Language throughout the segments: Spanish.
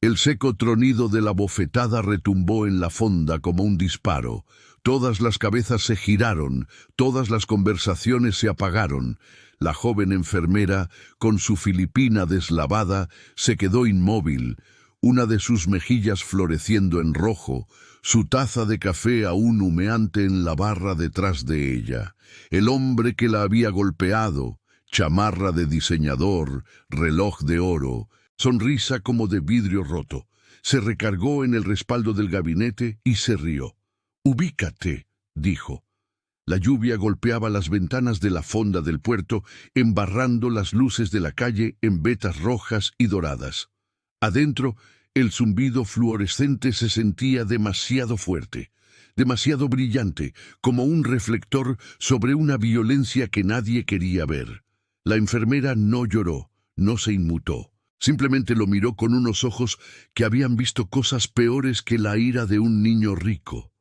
El seco tronido de la bofetada retumbó en la fonda como un disparo. Todas las cabezas se giraron, todas las conversaciones se apagaron. La joven enfermera, con su filipina deslavada, se quedó inmóvil, una de sus mejillas floreciendo en rojo, su taza de café aún humeante en la barra detrás de ella. El hombre que la había golpeado, chamarra de diseñador, reloj de oro, sonrisa como de vidrio roto, se recargó en el respaldo del gabinete y se rió. «Ubícate», dijo. La lluvia golpeaba las ventanas de la fonda del puerto, embarrando las luces de la calle en vetas rojas y doradas. Adentro, el zumbido fluorescente se sentía demasiado fuerte, demasiado brillante, como un reflector sobre una violencia que nadie quería ver. La enfermera no lloró, no se inmutó. Simplemente lo miró con unos ojos que habían visto cosas peores que la ira de un niño rico.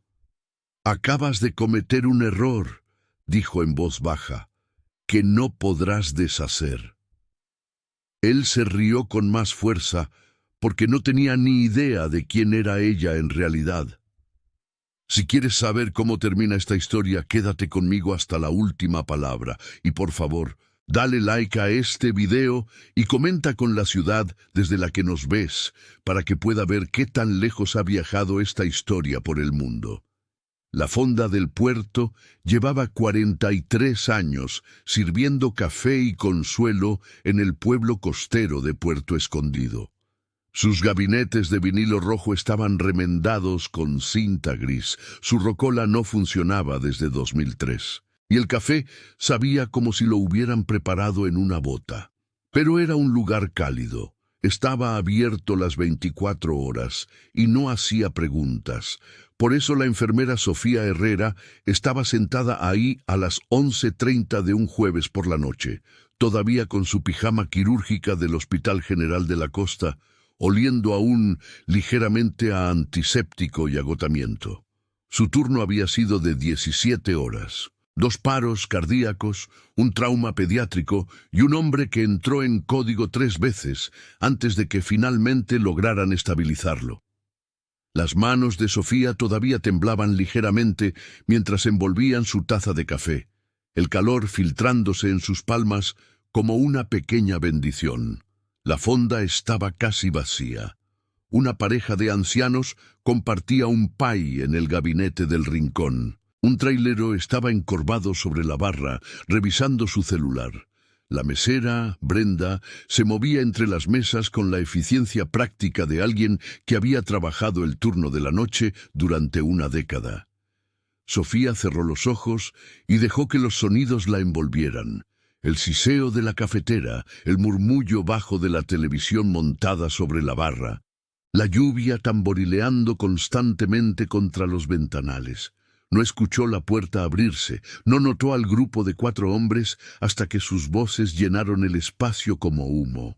«Acabas de cometer un error», dijo en voz baja, «que no podrás deshacer». Él se rió con más fuerza porque no tenía ni idea de quién era ella en realidad. Si quieres saber cómo termina esta historia, quédate conmigo hasta la última palabra. Y por favor, dale like a este video y comenta con la ciudad desde la que nos ves para que pueda ver qué tan lejos ha viajado esta historia por el mundo. La fonda del puerto llevaba 43 años sirviendo café y consuelo en el pueblo costero de Puerto Escondido. Sus gabinetes de vinilo rojo estaban remendados con cinta gris, su rocola no funcionaba desde 2003, y el café sabía como si lo hubieran preparado en una bota. Pero era un lugar cálido. Estaba abierto las 24 horas y no hacía preguntas. Por eso la enfermera Sofía Herrera estaba sentada ahí a las 11:30 de un jueves por la noche, todavía con su pijama quirúrgica del Hospital General de la Costa, oliendo aún ligeramente a antiséptico y agotamiento. Su turno había sido de 17 horas. 2 paros cardíacos, un trauma pediátrico y un hombre que entró en código 3 veces antes de que finalmente lograran estabilizarlo. Las manos de Sofía todavía temblaban ligeramente mientras envolvían su taza de café, el calor filtrándose en sus palmas como una pequeña bendición. La fonda estaba casi vacía. Una pareja de ancianos compartía un pay en el gabinete del rincón. Un trailero estaba encorvado sobre la barra, revisando su celular. La mesera, Brenda, se movía entre las mesas con la eficiencia práctica de alguien que había trabajado el turno de la noche durante una década. Sofía cerró los ojos y dejó que los sonidos la envolvieran. El siseo de la cafetera, el murmullo bajo de la televisión montada sobre la barra, la lluvia tamborileando constantemente contra los ventanales. No escuchó la puerta abrirse, no notó al grupo de 4 hombres hasta que sus voces llenaron el espacio como humo.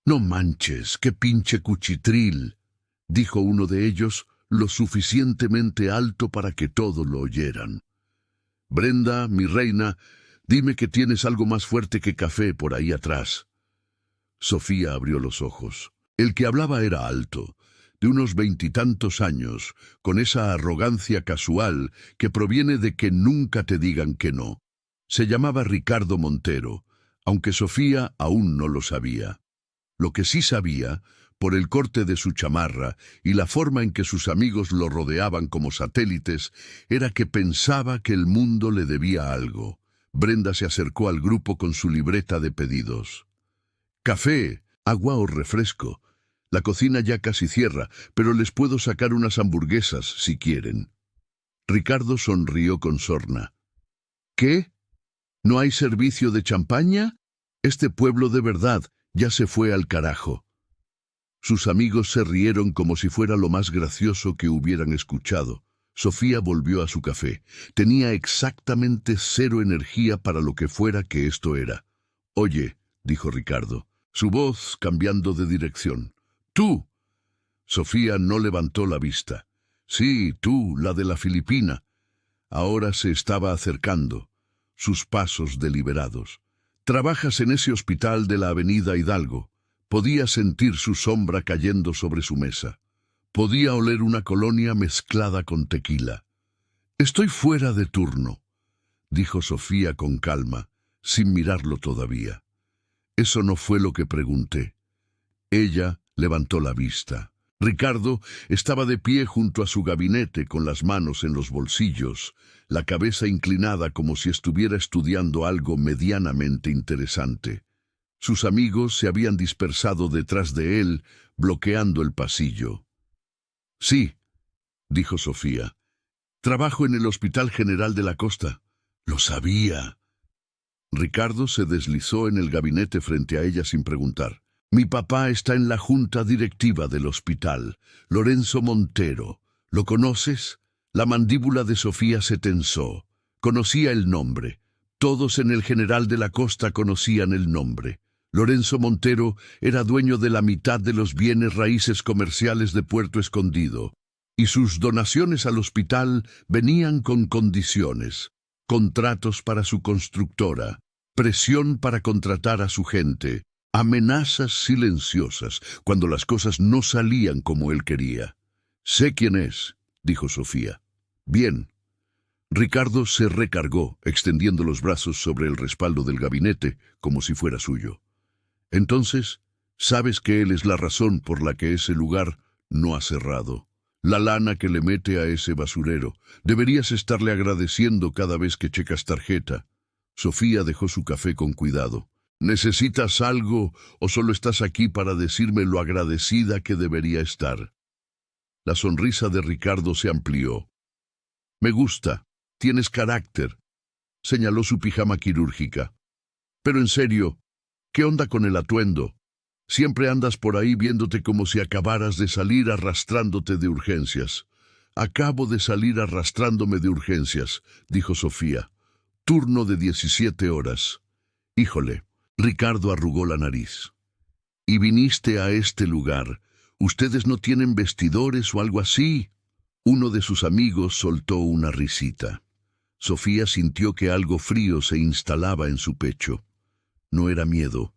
«No manches, qué pinche cuchitril», dijo uno de ellos, lo suficientemente alto para que todos lo oyeran. «Brenda, mi reina, dime que tienes algo más fuerte que café por ahí atrás». Sofía abrió los ojos. El que hablaba era alto, de unos 20 y tantos años, con esa arrogancia casual que proviene de que nunca te digan que no. Se llamaba Ricardo Montero, aunque Sofía aún no lo sabía. Lo que sí sabía, por el corte de su chamarra y la forma en que sus amigos lo rodeaban como satélites, era que pensaba que el mundo le debía algo. Brenda se acercó al grupo con su libreta de pedidos. «Café, agua o refresco. La cocina ya casi cierra, pero les puedo sacar unas hamburguesas si quieren». Ricardo sonrió con sorna. «¿Qué? ¿No hay servicio de champaña? Este pueblo de verdad ya se fue al carajo». Sus amigos se rieron como si fuera lo más gracioso que hubieran escuchado. Sofía volvió a su café. Tenía exactamente 0 energía para lo que fuera que esto era. «Oye», dijo Ricardo, su voz cambiando de dirección. «¡Tú!». Sofía no levantó la vista. «Sí, tú, la de la Filipina». Ahora se estaba acercando, sus pasos deliberados. «Trabajas en ese hospital de la Avenida Hidalgo. Podía sentir su sombra cayendo sobre su mesa. Podía oler una colonia mezclada con tequila. «Estoy fuera de turno», dijo Sofía con calma, sin mirarlo todavía. «Eso no fue lo que pregunté». Ella levantó la vista. Ricardo estaba de pie junto a su gabinete con las manos en los bolsillos, la cabeza inclinada como si estuviera estudiando algo medianamente interesante. Sus amigos se habían dispersado detrás de él, bloqueando el pasillo. «Sí», dijo Sofía. «Trabajo en el Hospital General de la Costa». «Lo sabía». Ricardo se deslizó en el gabinete frente a ella sin preguntar. «Mi papá está en la junta directiva del hospital, Lorenzo Montero. ¿Lo conoces?» La mandíbula de Sofía se tensó. Conocía el nombre. Todos en el General de la Costa conocían el nombre. Lorenzo Montero era dueño de la mitad de los bienes raíces comerciales de Puerto Escondido, y sus donaciones al hospital venían con condiciones: contratos para su constructora, presión para contratar a su gente, amenazas silenciosas cuando las cosas no salían como él quería. «Sé quién es», dijo Sofía. «Bien». Ricardo se recargó, extendiendo los brazos sobre el respaldo del gabinete, como si fuera suyo. «Entonces, sabes que él es la razón por la que ese lugar no ha cerrado. La lana que le mete a ese basurero. Deberías estarle agradeciendo cada vez que checas tarjeta». Sofía dejó su café con cuidado. «¿Necesitas algo o solo estás aquí para decirme lo agradecida que debería estar?» La sonrisa de Ricardo se amplió. «Me gusta. Tienes carácter», señaló su pijama quirúrgica. «Pero en serio, ¿qué onda con el atuendo? Siempre andas por ahí viéndote como si acabaras de salir arrastrándote de urgencias». «Acabo de salir arrastrándome de urgencias», dijo Sofía. «Turno de 17 horas. Híjole». Ricardo arrugó la nariz. «¿Y viniste a este lugar? ¿Ustedes no tienen vestidores o algo así?» Uno de sus amigos soltó una risita. Sofía sintió que algo frío se instalaba en su pecho. No era miedo.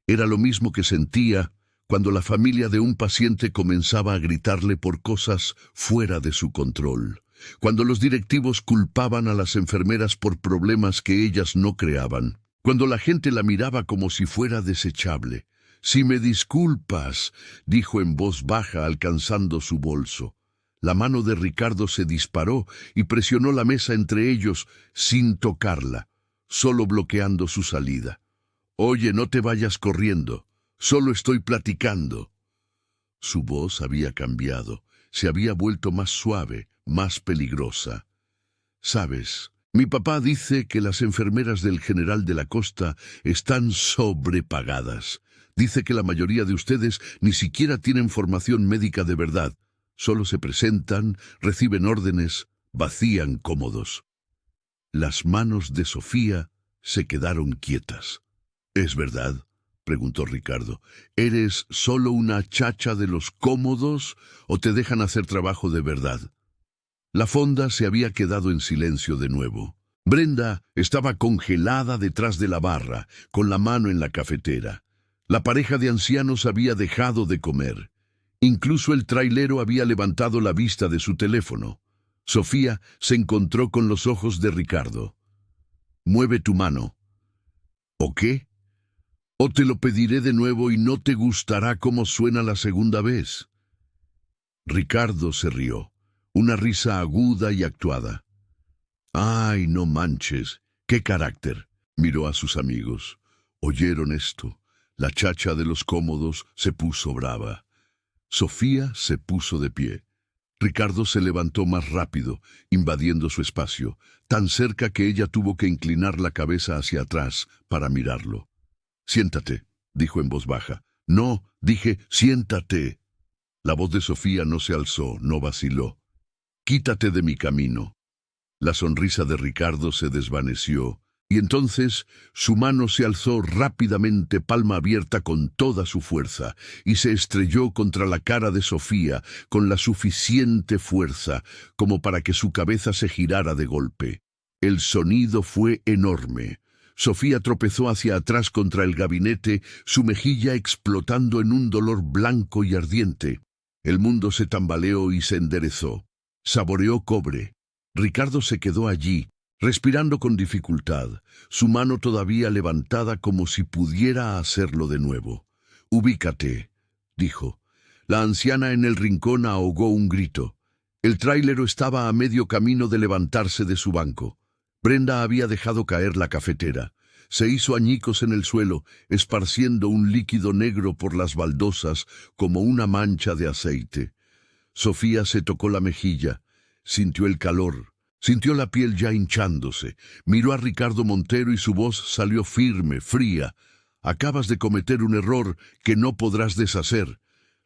Era lo mismo que sentía cuando la familia de un paciente comenzaba a gritarle por cosas fuera de su control, cuando los directivos culpaban a las enfermeras por problemas que ellas no creaban, cuando la gente la miraba como si fuera desechable. «Si me disculpas», dijo en voz baja, alcanzando su bolso. La mano de Ricardo se disparó y presionó la mesa entre ellos sin tocarla, solo bloqueando su salida. «Oye, no te vayas corriendo. Solo estoy platicando». Su voz había cambiado. Se había vuelto más suave, más peligrosa. «Sabes, mi papá dice que las enfermeras del General de la Costa están sobrepagadas. Dice que la mayoría de ustedes ni siquiera tienen formación médica de verdad. Solo se presentan, reciben órdenes, vacían cómodos». Las manos de Sofía se quedaron quietas. «¿Es verdad?», preguntó Ricardo. «¿Eres solo una chacha de los cómodos o te dejan hacer trabajo de verdad?» La fonda se había quedado en silencio de nuevo. Brenda estaba congelada detrás de la barra, con la mano en la cafetera. La pareja de ancianos había dejado de comer. Incluso el trailero había levantado la vista de su teléfono. Sofía se encontró con los ojos de Ricardo. «Mueve tu mano». «¿O qué? O te lo pediré de nuevo y no te gustará cómo suena la segunda vez». Ricardo se rió, una risa aguda y actuada. «Ay, no manches, qué carácter», miró a sus amigos. Oyeron esto. La chacha de los cómodos se puso brava. Sofía se puso de pie. Ricardo se levantó más rápido, invadiendo su espacio, tan cerca que ella tuvo que inclinar la cabeza hacia atrás para mirarlo. «Siéntate», dijo en voz baja. «No», dije, «siéntate». La voz de Sofía no se alzó, no vaciló. «Quítate de mi camino». La sonrisa de Ricardo se desvaneció, y entonces su mano se alzó rápidamente, palma abierta con toda su fuerza, y se estrelló contra la cara de Sofía con la suficiente fuerza como para que su cabeza se girara de golpe. El sonido fue enorme. Sofía tropezó hacia atrás contra el gabinete, su mejilla explotando en un dolor blanco y ardiente. El mundo se tambaleó y se enderezó. Saboreó cobre. Ricardo se quedó allí, respirando con dificultad, su mano todavía levantada como si pudiera hacerlo de nuevo. «Ubícate», dijo. La anciana en el rincón ahogó un grito. El tráilero estaba a medio camino de levantarse de su banco. Brenda había dejado caer la cafetera. Se hizo añicos en el suelo, esparciendo un líquido negro por las baldosas como una mancha de aceite. Sofía se tocó la mejilla, sintió el calor, sintió la piel ya hinchándose, miró a Ricardo Montero y su voz salió firme, fría. «Acabas de cometer un error que no podrás deshacer».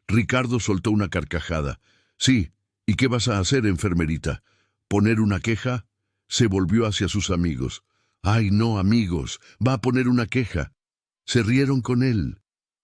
Ricardo soltó una carcajada. «Sí, ¿y qué vas a hacer, enfermerita? ¿Poner una queja?» Se volvió hacia sus amigos. «Ay, no, amigos, va a poner una queja». Se rieron con él.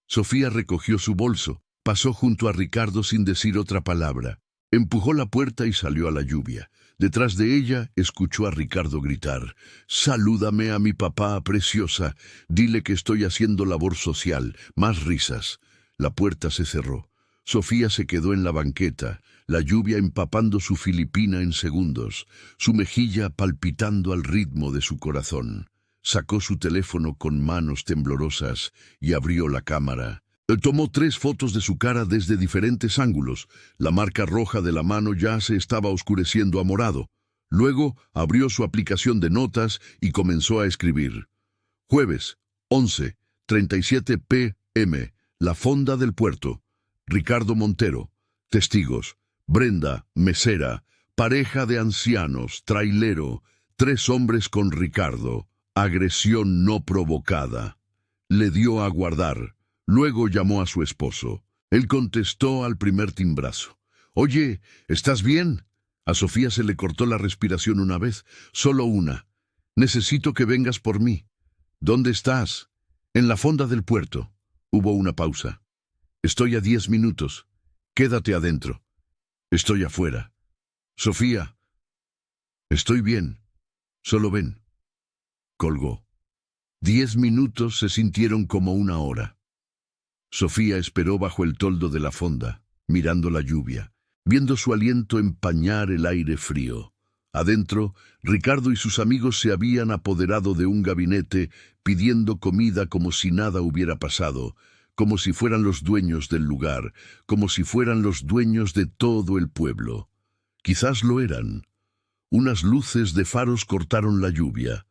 Sofía recogió su bolso, pasó junto a Ricardo sin decir otra palabra. Empujó la puerta y salió a la lluvia. Detrás de ella escuchó a Ricardo gritar: «Salúdame a mi papá, preciosa. Dile que estoy haciendo labor social». Más risas. La puerta se cerró. Sofía se quedó en la banqueta, la lluvia empapando su filipina en segundos, su mejilla palpitando al ritmo de su corazón. Sacó su teléfono con manos temblorosas y abrió la cámara. Tomó 3 fotos de su cara desde diferentes ángulos. La marca roja de la mano ya se estaba oscureciendo a morado. Luego abrió su aplicación de notas y comenzó a escribir. Jueves, 11:37 p.m. La Fonda del Puerto. Ricardo Montero. Testigos: Brenda, mesera, pareja de ancianos, trailero, 3 hombres con Ricardo. Agresión no provocada. Le dio a guardar. Luego llamó a su esposo. Él contestó al primer timbrazo. «Oye, ¿estás bien?» A Sofía se le cortó la respiración una vez, solo una. «Necesito que vengas por mí». «¿Dónde estás?» «En la fonda del puerto». Hubo una pausa. «Estoy a 10 minutos. Quédate adentro». «Estoy afuera». «Sofía». «Estoy bien. Solo ven». Colgó. 10 minutos se sintieron como una hora. Sofía esperó bajo el toldo de la fonda, mirando la lluvia, viendo su aliento empañar el aire frío. Adentro, Ricardo y sus amigos se habían apoderado de un gabinete pidiendo comida como si nada hubiera pasado, como si fueran los dueños del lugar, como si fueran los dueños de todo el pueblo. Quizás lo eran. Unas luces de faros cortaron la lluvia.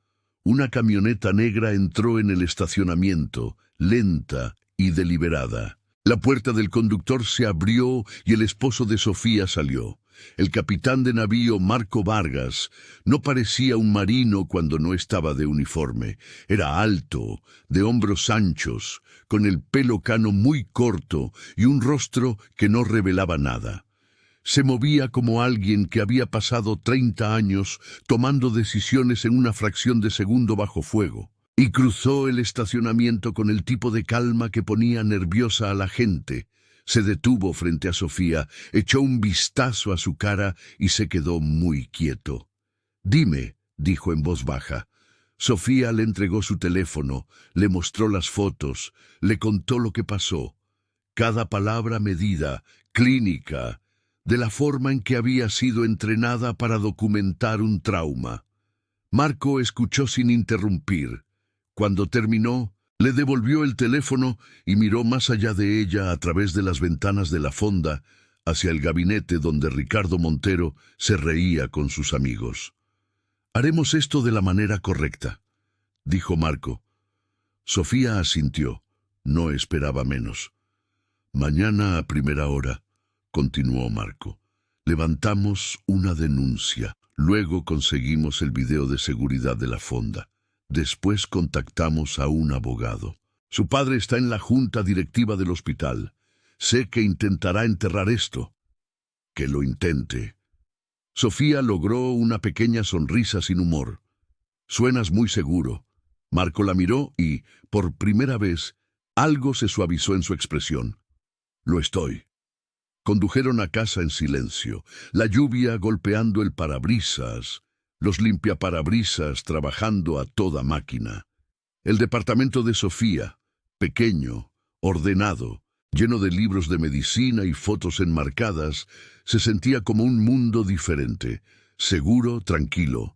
Una camioneta negra entró en el estacionamiento, lenta y deliberada. La puerta del conductor se abrió y el esposo de Sofía salió. El capitán de navío Marco Vargas no parecía un marino cuando no estaba de uniforme. Era alto, de hombros anchos, con el pelo cano muy corto y un rostro que no revelaba nada. Se movía como alguien que había pasado 30 años tomando decisiones en una fracción de segundo bajo fuego. Y cruzó el estacionamiento con el tipo de calma que ponía nerviosa a la gente. Se detuvo frente a Sofía, echó un vistazo a su cara y se quedó muy quieto. «Dime», dijo en voz baja. Sofía le entregó su teléfono, le mostró las fotos, le contó lo que pasó. Cada palabra medida, clínica, de la forma en que había sido entrenada para documentar un trauma. Marco escuchó sin interrumpir. Cuando terminó, le devolvió el teléfono y miró más allá de ella a través de las ventanas de la fonda, hacia el gabinete donde Ricardo Montero se reía con sus amigos. «Haremos esto de la manera correcta», dijo Marco. Sofía asintió. No esperaba menos. «Mañana a primera hora», continuó Marco, «levantamos una denuncia. Luego conseguimos el video de seguridad de la fonda. Después contactamos a un abogado. Su padre está en la junta directiva del hospital. Sé que intentará enterrar esto». «Que lo intente». Sofía logró una pequeña sonrisa sin humor. «Suenas muy seguro». Marco la miró y, por primera vez, algo se suavizó en su expresión. «Lo estoy». Condujeron a casa en silencio, la lluvia golpeando el parabrisas, los limpiaparabrisas trabajando a toda máquina. El departamento de Sofía, pequeño, ordenado, lleno de libros de medicina y fotos enmarcadas, se sentía como un mundo diferente, seguro, tranquilo.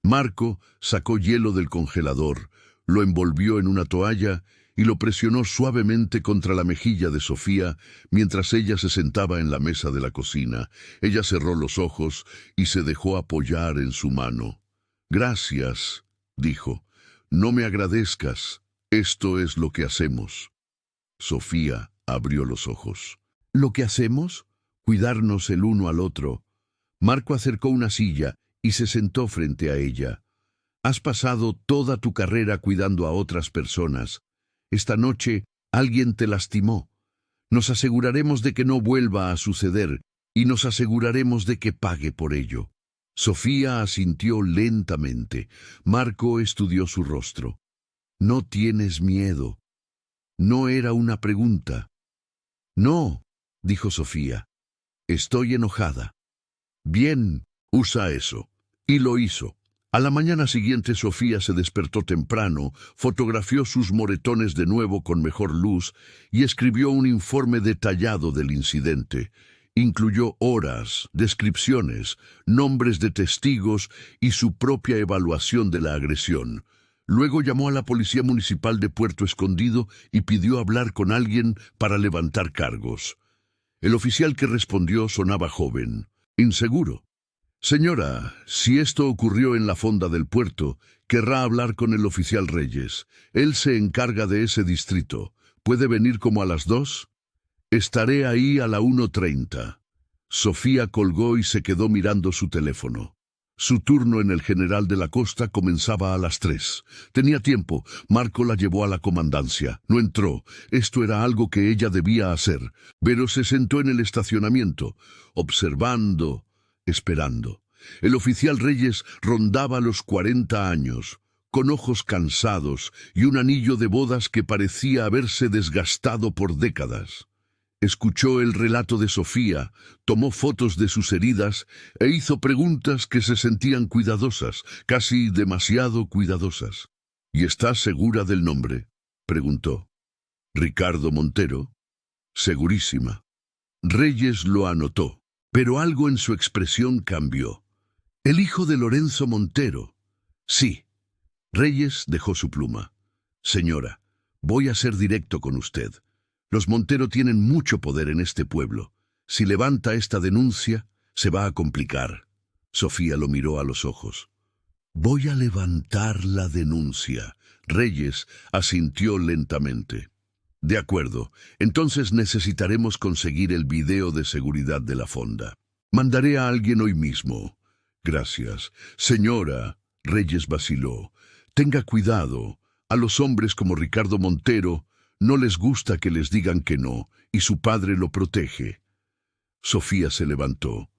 Marco sacó hielo del congelador, lo envolvió en una toalla y lo presionó suavemente contra la mejilla de Sofía mientras ella se sentaba en la mesa de la cocina. Ella cerró los ojos y se dejó apoyar en su mano. «Gracias», dijo. «No me agradezcas. Esto es lo que hacemos». Sofía abrió los ojos. «¿Lo que hacemos? Cuidarnos el uno al otro». Marco acercó una silla y se sentó frente a ella. «Has pasado toda tu carrera cuidando a otras personas. Esta noche alguien te lastimó. Nos aseguraremos de que no vuelva a suceder y nos aseguraremos de que pague por ello». Sofía asintió lentamente. Marco estudió su rostro. «¿No tienes miedo?» No era una pregunta. «No», dijo Sofía. «Estoy enojada». «Bien, usa eso». Y lo hizo. A la mañana siguiente Sofía se despertó temprano, fotografió sus moretones de nuevo con mejor luz y escribió un informe detallado del incidente. Incluyó horas, descripciones, nombres de testigos y su propia evaluación de la agresión. Luego llamó a la Policía Municipal de Puerto Escondido y pidió hablar con alguien para levantar cargos. El oficial que respondió sonaba joven, inseguro. «Señora, si esto ocurrió en la fonda del puerto, querrá hablar con el oficial Reyes. Él se encarga de ese distrito. ¿Puede venir como a las 2? Estaré ahí a la 1:30. Sofía colgó y se quedó mirando su teléfono. Su turno en el General de la Costa comenzaba a las 3. Tenía tiempo. Marco la llevó a la comandancia. No entró. Esto era algo que ella debía hacer. Pero se sentó en el estacionamiento, observando, esperando. El oficial Reyes rondaba los 40 años, con ojos cansados y un anillo de bodas que parecía haberse desgastado por décadas. Escuchó el relato de Sofía, tomó fotos de sus heridas e hizo preguntas que se sentían cuidadosas, casi demasiado cuidadosas. «¿Y estás segura del nombre?», preguntó. «Ricardo Montero». «Segurísima». Reyes lo anotó, pero algo en su expresión cambió. «¿El hijo de Lorenzo Montero?» «Sí». Reyes dejó su pluma. «Señora, voy a ser directo con usted. Los Montero tienen mucho poder en este pueblo. Si levanta esta denuncia, se va a complicar». Sofía lo miró a los ojos. «Voy a levantar la denuncia». Reyes asintió lentamente. «De acuerdo, entonces necesitaremos conseguir el video de seguridad de la fonda. Mandaré a alguien hoy mismo». «Gracias». «Señora», Reyes vaciló, «tenga cuidado. A los hombres como Ricardo Montero no les gusta que les digan que no, y su padre lo protege». Sofía se levantó.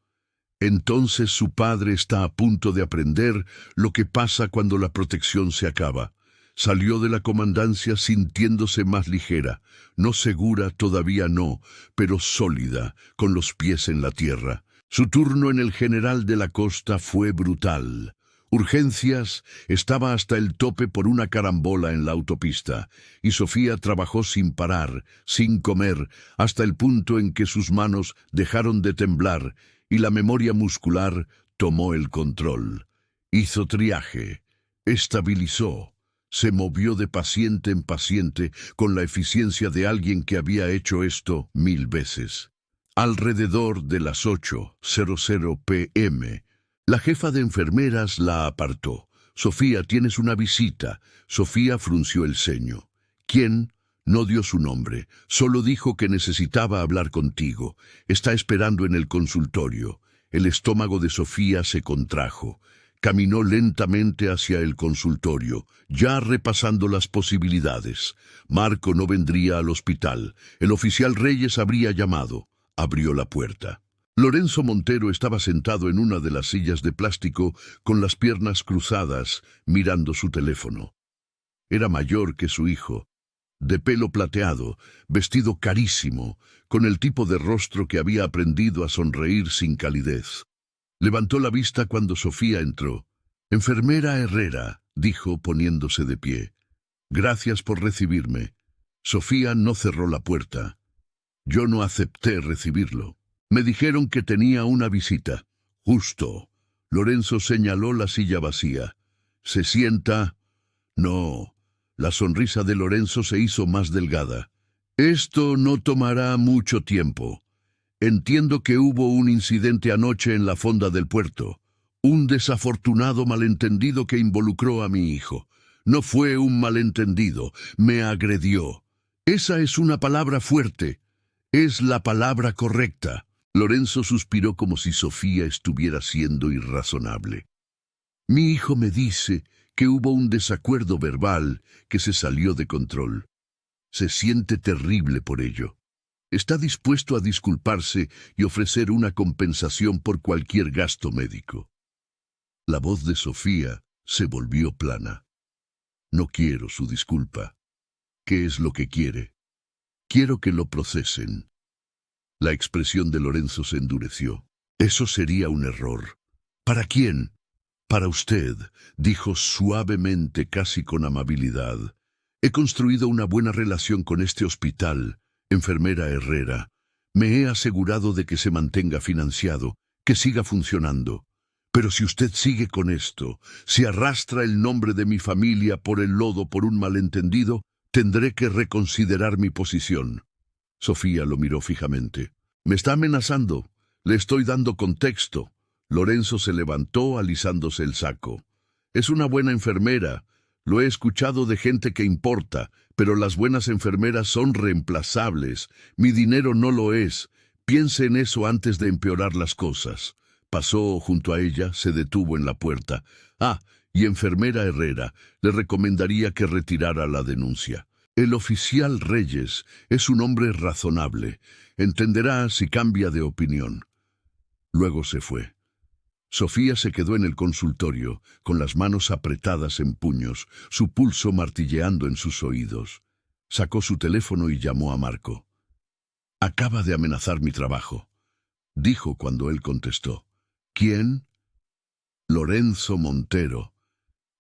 «Entonces su padre está a punto de aprender lo que pasa cuando la protección se acaba». Salió de la comandancia sintiéndose más ligera, no segura, todavía no, pero sólida, con los pies en la tierra. Su turno en el General de la Costa fue brutal. Urgencias estaba hasta el tope por una carambola en la autopista, y Sofía trabajó sin parar, sin comer, hasta el punto en que sus manos dejaron de temblar y la memoria muscular tomó el control. Hizo triaje, estabilizó, se movió de paciente en paciente con la eficiencia de alguien que había hecho esto 1000 veces. Alrededor de las 8:00 p.m., la jefa de enfermeras la apartó. «Sofía, tienes una visita». Sofía frunció el ceño. «¿Quién?» No dio su nombre, solo dijo que necesitaba hablar contigo. Está esperando en el consultorio. El estómago de Sofía se contrajo. Caminó lentamente hacia el consultorio, ya repasando las posibilidades. Marco no vendría al hospital. El oficial Reyes habría llamado. Abrió la puerta. Lorenzo Montero estaba sentado en una de las sillas de plástico con las piernas cruzadas, mirando su teléfono. Era mayor que su hijo, de pelo plateado, vestido carísimo, con el tipo de rostro que había aprendido a sonreír sin calidez. Levantó la vista cuando Sofía entró. «Enfermera Herrera», dijo poniéndose de pie. Gracias por recibirme. Sofía no cerró la puerta. Yo no acepté recibirlo. Me dijeron que tenía una visita. Justo. Lorenzo señaló la silla vacía. ¿Se sienta? No. La sonrisa de Lorenzo se hizo más delgada. Esto no tomará mucho tiempo. Entiendo que hubo un incidente anoche en la fonda del puerto. Un desafortunado malentendido que involucró a mi hijo. No fue un malentendido, me agredió. Esa es una palabra fuerte. Es la palabra correcta. Lorenzo suspiró como si Sofía estuviera siendo irrazonable. Mi hijo me dice que hubo un desacuerdo verbal que se salió de control. Se siente terrible por ello. Está dispuesto a disculparse y ofrecer una compensación por cualquier gasto médico. La voz de Sofía se volvió plana. No quiero su disculpa. ¿Qué es lo que quiere? Quiero que lo procesen. La expresión de Lorenzo se endureció. Eso sería un error. ¿Para quién? Para usted, dijo suavemente, casi con amabilidad. He construido una buena relación con este hospital, enfermera Herrera. Me he asegurado de que se mantenga financiado, que siga funcionando. Pero si usted sigue con esto, si arrastra el nombre de mi familia por el lodo por un malentendido, tendré que reconsiderar mi posición. Sofía lo miró fijamente. Me está amenazando. Le estoy dando contexto. Lorenzo se levantó alisándose el saco. Es una buena enfermera. Lo he escuchado de gente que importa, pero las buenas enfermeras son reemplazables. Mi dinero no lo es. Piense en eso antes de empeorar las cosas. Pasó junto a ella, se detuvo en la puerta. Y enfermera Herrera, le recomendaría que retirara la denuncia. El oficial Reyes es un hombre razonable. Entenderá si cambia de opinión. Luego se fue. Sofía se quedó en el consultorio, con las manos apretadas en puños, su pulso martilleando en sus oídos. Sacó su teléfono y llamó a Marco. Acaba de amenazar mi trabajo, dijo cuando él contestó. ¿Quién? Lorenzo Montero.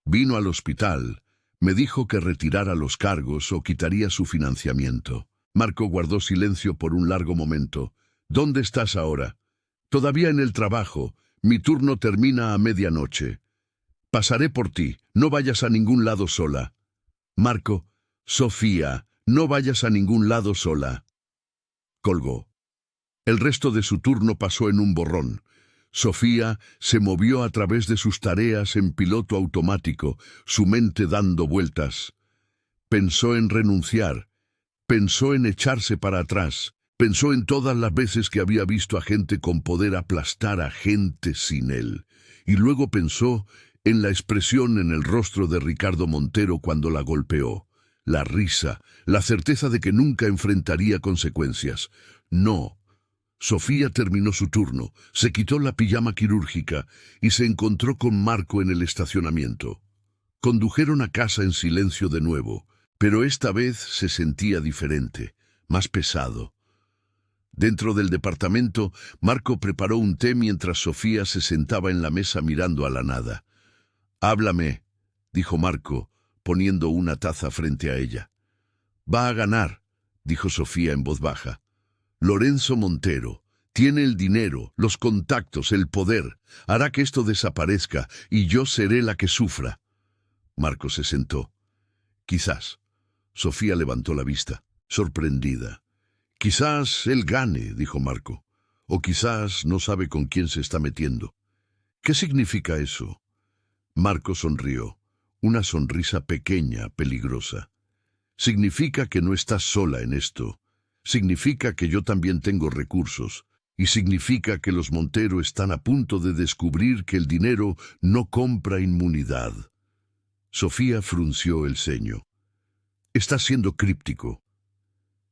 Vino al hospital. Me dijo que retirara los cargos o quitaría su financiamiento. Marco guardó silencio por un largo momento. ¿Dónde estás ahora? Todavía en el trabajo. Mi turno termina a medianoche. Pasaré por ti. No vayas a ningún lado sola. Marco, Sofía, no vayas a ningún lado sola. Colgó. El resto de su turno pasó en un borrón. Sofía se movió a través de sus tareas en piloto automático, su mente dando vueltas. Pensó en renunciar, pensó en echarse para atrás, pensó en todas las veces que había visto a gente con poder aplastar a gente sin él, y luego pensó en la expresión en el rostro de Ricardo Montero cuando la golpeó, la risa, la certeza de que nunca enfrentaría consecuencias. No. Sofía terminó su turno, se quitó la pijama quirúrgica y se encontró con Marco en el estacionamiento. Condujeron a casa en silencio de nuevo, pero esta vez se sentía diferente, más pesado. Dentro del departamento, Marco preparó un té mientras Sofía se sentaba en la mesa mirando a la nada. «Háblame», dijo Marco, poniendo una taza frente a ella. «Va a ganar», dijo Sofía en voz baja. Lorenzo Montero tiene el dinero, los contactos, el poder. Hará que esto desaparezca y yo seré la que sufra. Marco se sentó. Quizás. Sofía levantó la vista, sorprendida. Quizás él gane, dijo Marco. O quizás no sabe con quién se está metiendo. ¿Qué significa eso? Marco sonrió. Una sonrisa pequeña, peligrosa. Significa que no estás sola en esto. Significa que yo también tengo recursos, y significa que los Montero están a punto de descubrir que el dinero no compra inmunidad. Sofía frunció el ceño. Estás siendo críptico.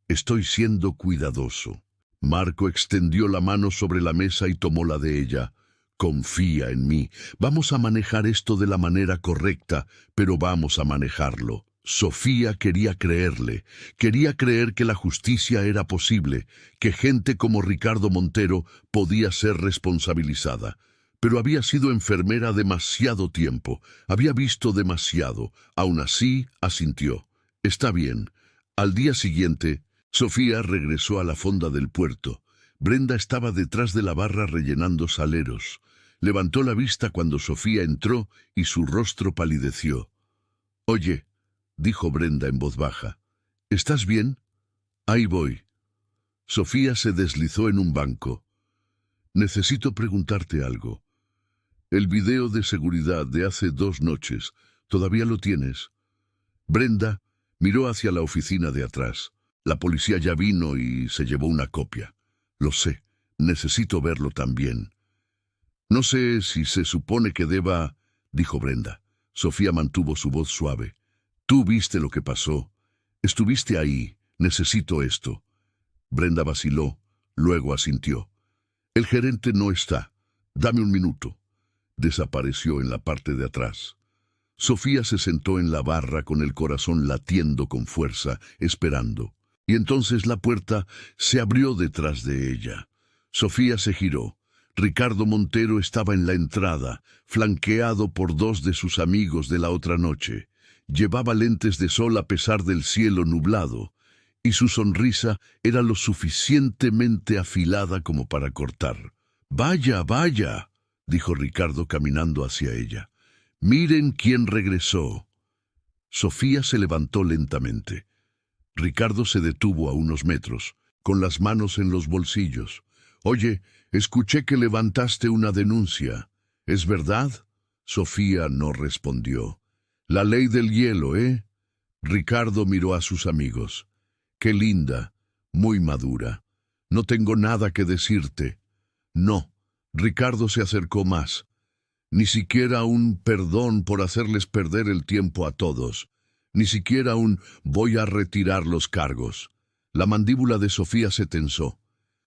Estoy siendo cuidadoso. Marco extendió la mano sobre la mesa y tomó la de ella. Confía en mí. Vamos a manejar esto de la manera correcta, pero vamos a manejarlo. Sofía quería creerle, quería creer que la justicia era posible, que gente como Ricardo Montero podía ser responsabilizada. Pero había sido enfermera demasiado tiempo, había visto demasiado. Aún así, asintió. Está bien. Al día siguiente, Sofía regresó a la fonda del puerto. Brenda estaba detrás de la barra rellenando saleros. Levantó la vista cuando Sofía entró y su rostro palideció. «Oye», dijo Brenda en voz baja, «¿estás bien?» «Ahí voy». Sofía se deslizó en un banco. «Necesito preguntarte algo. El video de seguridad de hace 2 noches, ¿todavía lo tienes?» Brenda miró hacia la oficina de atrás. La policía ya vino y se llevó una copia. «Lo sé, necesito verlo también». «No sé si se supone que deba», dijo Brenda. Sofía mantuvo su voz suave. «Tú viste lo que pasó. Estuviste ahí. Necesito esto». Brenda vaciló, luego asintió. «El gerente no está. Dame un minuto». Desapareció en la parte de atrás. Sofía se sentó en la barra con el corazón latiendo con fuerza, esperando. Y entonces la puerta se abrió detrás de ella. Sofía se giró. Ricardo Montero estaba en la entrada, flanqueado por 2 de sus amigos de la otra noche. Llevaba lentes de sol a pesar del cielo nublado, y su sonrisa era lo suficientemente afilada como para cortar. «Vaya, vaya», dijo Ricardo caminando hacia ella. «Miren quién regresó». Sofía se levantó lentamente. Ricardo se detuvo a unos metros, con las manos en los bolsillos. «Oye, escuché que levantaste una denuncia. ¿Es verdad?» Sofía no respondió. «La ley del hielo, ¿eh?» Ricardo miró a sus amigos. «Qué linda, muy madura. No tengo nada que decirte». «No». Ricardo se acercó más. «Ni siquiera un perdón por hacerles perder el tiempo a todos. Ni siquiera un voy a retirar los cargos». La mandíbula de Sofía se tensó.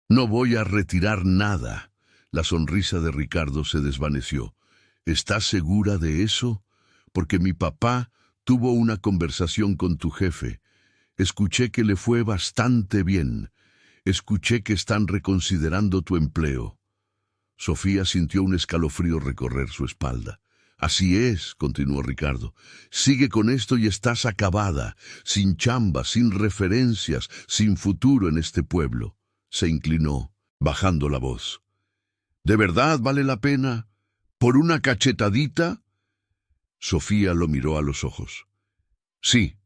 «No voy a retirar nada». La sonrisa de Ricardo se desvaneció. «¿Estás segura de eso? Porque mi papá tuvo una conversación con tu jefe. Escuché que le fue bastante bien. Escuché que están reconsiderando tu empleo». Sofía sintió un escalofrío recorrer su espalda. «Así es», continuó Ricardo. «Sigue con esto y estás acabada, sin chamba, sin referencias, sin futuro en este pueblo». Se inclinó, bajando la voz. «¿De verdad vale la pena? ¿Por una cachetadita?» Sofía lo miró a los ojos. «Sí».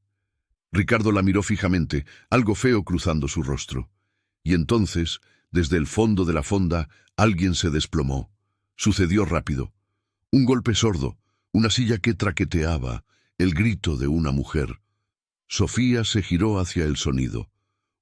Ricardo la miró fijamente, algo feo cruzando su rostro. Y entonces, desde el fondo de la fonda, alguien se desplomó. Sucedió rápido. Un golpe sordo, una silla que traqueteaba, el grito de una mujer. Sofía se giró hacia el sonido.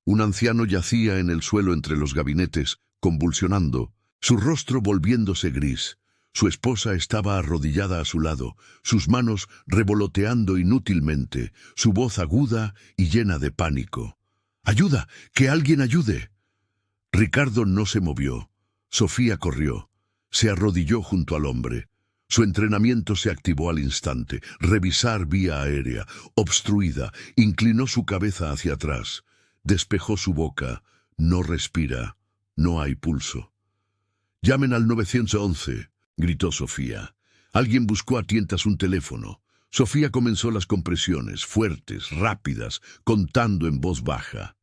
Un anciano yacía en el suelo entre los gabinetes, convulsionando, su rostro volviéndose gris. Su esposa estaba arrodillada a su lado, sus manos revoloteando inútilmente, su voz aguda y llena de pánico. «¡Ayuda! ¡Que alguien ayude!» Ricardo no se movió. Sofía corrió. Se arrodilló junto al hombre. Su entrenamiento se activó al instante. Revisar vía aérea, obstruida, inclinó su cabeza hacia atrás. Despejó su boca. No respira. No hay pulso. «Llamen al 911», gritó Sofía. Alguien buscó a tientas un teléfono. Sofía comenzó las compresiones, fuertes, rápidas, contando en voz baja.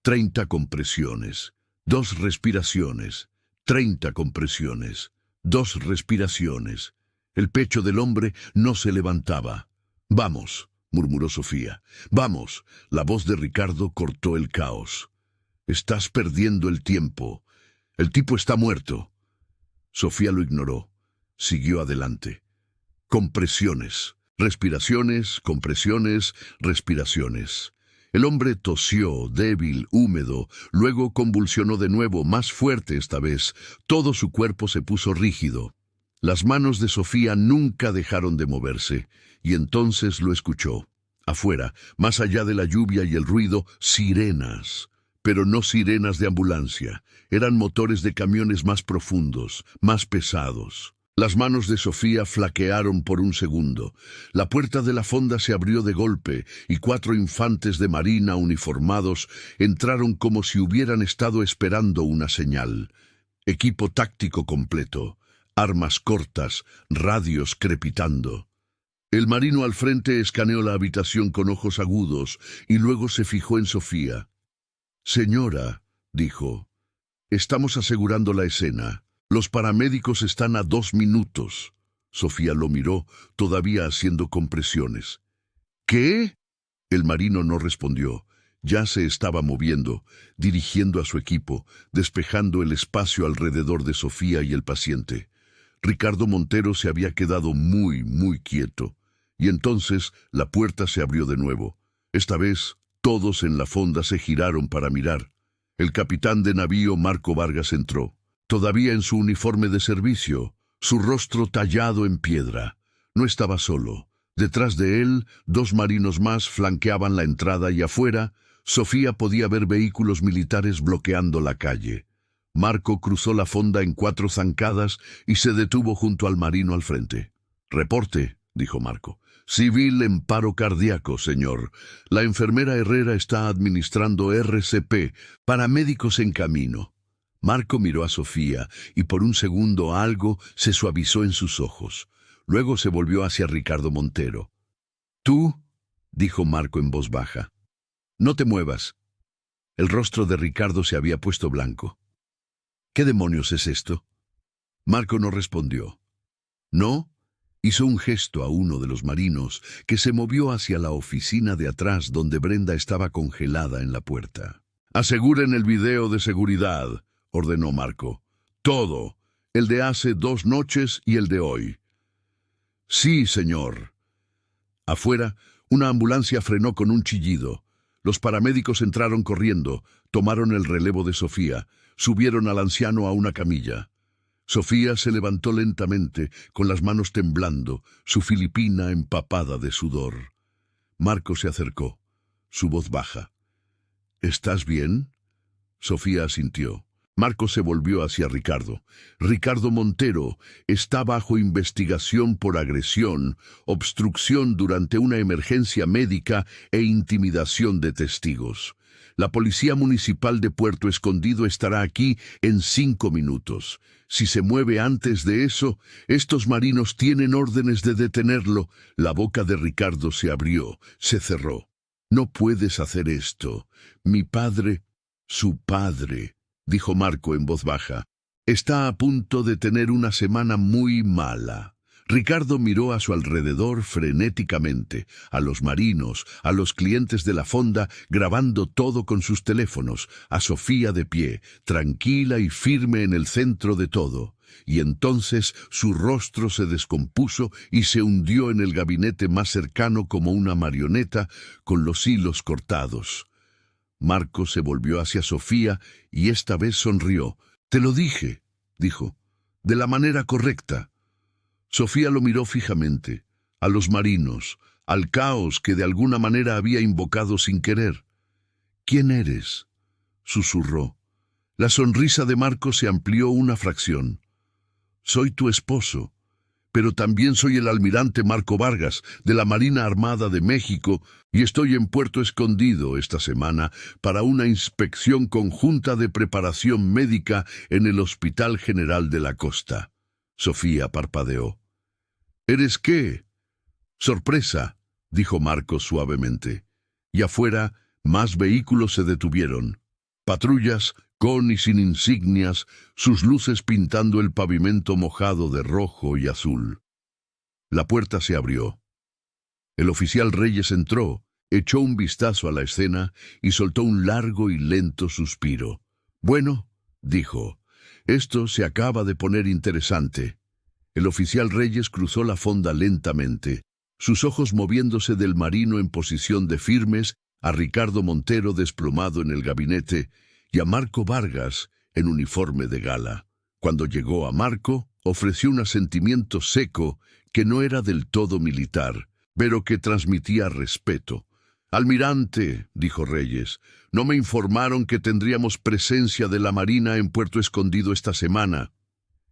30 compresiones, 2 respiraciones, 30 compresiones, 2 respiraciones. El pecho del hombre no se levantaba. «Vamos», murmuró Sofía. «Vamos». La voz de Ricardo cortó el caos. «Estás perdiendo el tiempo. El tipo está muerto». Sofía lo ignoró. Siguió adelante. Compresiones, respiraciones, compresiones, respiraciones. El hombre tosió, débil, húmedo, luego convulsionó de nuevo, más fuerte esta vez. Todo su cuerpo se puso rígido. Las manos de Sofía nunca dejaron de moverse, y entonces lo escuchó. Afuera, más allá de la lluvia y el ruido, sirenas. Pero no sirenas de ambulancia. Eran motores de camiones más profundos, más pesados. Las manos de Sofía flaquearon por un segundo. La puerta de la fonda se abrió de golpe y 4 infantes de marina uniformados entraron como si hubieran estado esperando una señal. Equipo táctico completo, armas cortas, radios crepitando. El marino al frente escaneó la habitación con ojos agudos y luego se fijó en Sofía. «Señora», dijo, «estamos asegurando la escena. Los paramédicos están a 2 minutos». Sofía lo miró, todavía haciendo compresiones. «¿Qué?». El marino no respondió. Ya se estaba moviendo, dirigiendo a su equipo, despejando el espacio alrededor de Sofía y el paciente. Ricardo Montero se había quedado muy quieto. Y entonces la puerta se abrió de nuevo. Esta vez, todos en la fonda se giraron para mirar. El capitán de navío Marco Vargas entró, todavía en su uniforme de servicio, su rostro tallado en piedra. No estaba solo. Detrás de él, 2 marinos más flanqueaban la entrada y afuera, Sofía podía ver vehículos militares bloqueando la calle. Marco cruzó la fonda en 4 zancadas y se detuvo junto al marino al frente. «Reporte», dijo Marco. «Civil en paro cardíaco, señor. La enfermera Herrera está administrando RCP. Paramédicos en camino». Marco miró a Sofía y por un segundo algo se suavizó en sus ojos. Luego se volvió hacia Ricardo Montero. «¿Tú?», dijo Marco en voz baja. «No te muevas». El rostro de Ricardo se había puesto blanco. «¿Qué demonios es esto?». Marco no respondió. «¿No?». Hizo un gesto a uno de los marinos, que se movió hacia la oficina de atrás donde Brenda estaba congelada en la puerta. «Aseguren el video de seguridad», ordenó Marco. «Todo, el de hace 2 noches y el de hoy». «Sí, señor». Afuera, una ambulancia frenó con un chillido. Los paramédicos entraron corriendo, tomaron el relevo de Sofía, subieron al anciano a una camilla. Sofía se levantó lentamente, con las manos temblando, su filipina empapada de sudor. Marco se acercó, su voz baja. «¿Estás bien?». Sofía asintió. Marco se volvió hacia Ricardo. «Ricardo Montero está bajo investigación por agresión, obstrucción durante una emergencia médica e intimidación de testigos. La Policía Municipal de Puerto Escondido estará aquí en 5 minutos. Si se mueve antes de eso, estos marinos tienen órdenes de detenerlo». La boca de Ricardo se abrió, se cerró. «No puedes hacer esto. Mi padre...». «Su padre», dijo Marco en voz baja, «está a punto de tener una semana muy mala». Ricardo miró a su alrededor frenéticamente, a los marinos, a los clientes de la fonda, grabando todo con sus teléfonos, a Sofía de pie, tranquila y firme en el centro de todo. Y entonces su rostro se descompuso y se hundió en el gabinete más cercano como una marioneta con los hilos cortados. Marco se volvió hacia Sofía y esta vez sonrió. «Te lo dije», dijo, «de la manera correcta». Sofía lo miró fijamente, a los marinos, al caos que de alguna manera había invocado sin querer. «¿Quién eres?», susurró. La sonrisa de Marco se amplió una fracción. «Soy tu esposo, pero también soy el almirante Marco Vargas, de la Marina Armada de México, y estoy en Puerto Escondido esta semana para una inspección conjunta de preparación médica en el Hospital General de la Costa». Sofía parpadeó. «¿Eres qué?». «Sorpresa», dijo Marco suavemente. Y afuera, más vehículos se detuvieron. Patrullas, con y sin insignias, sus luces pintando el pavimento mojado de rojo y azul. La puerta se abrió. El oficial Reyes entró, echó un vistazo a la escena y soltó un largo y lento suspiro. «Bueno», dijo, «esto se acaba de poner interesante». El oficial Reyes cruzó la fonda lentamente, sus ojos moviéndose del marino en posición de firmes a Ricardo Montero desplomado en el gabinete y a Marco Vargas en uniforme de gala. Cuando llegó a Marco, ofreció un asentimiento seco que no era del todo militar, pero que transmitía respeto. «Almirante», dijo Reyes, «no me informaron que tendríamos presencia de la Marina en Puerto Escondido esta semana».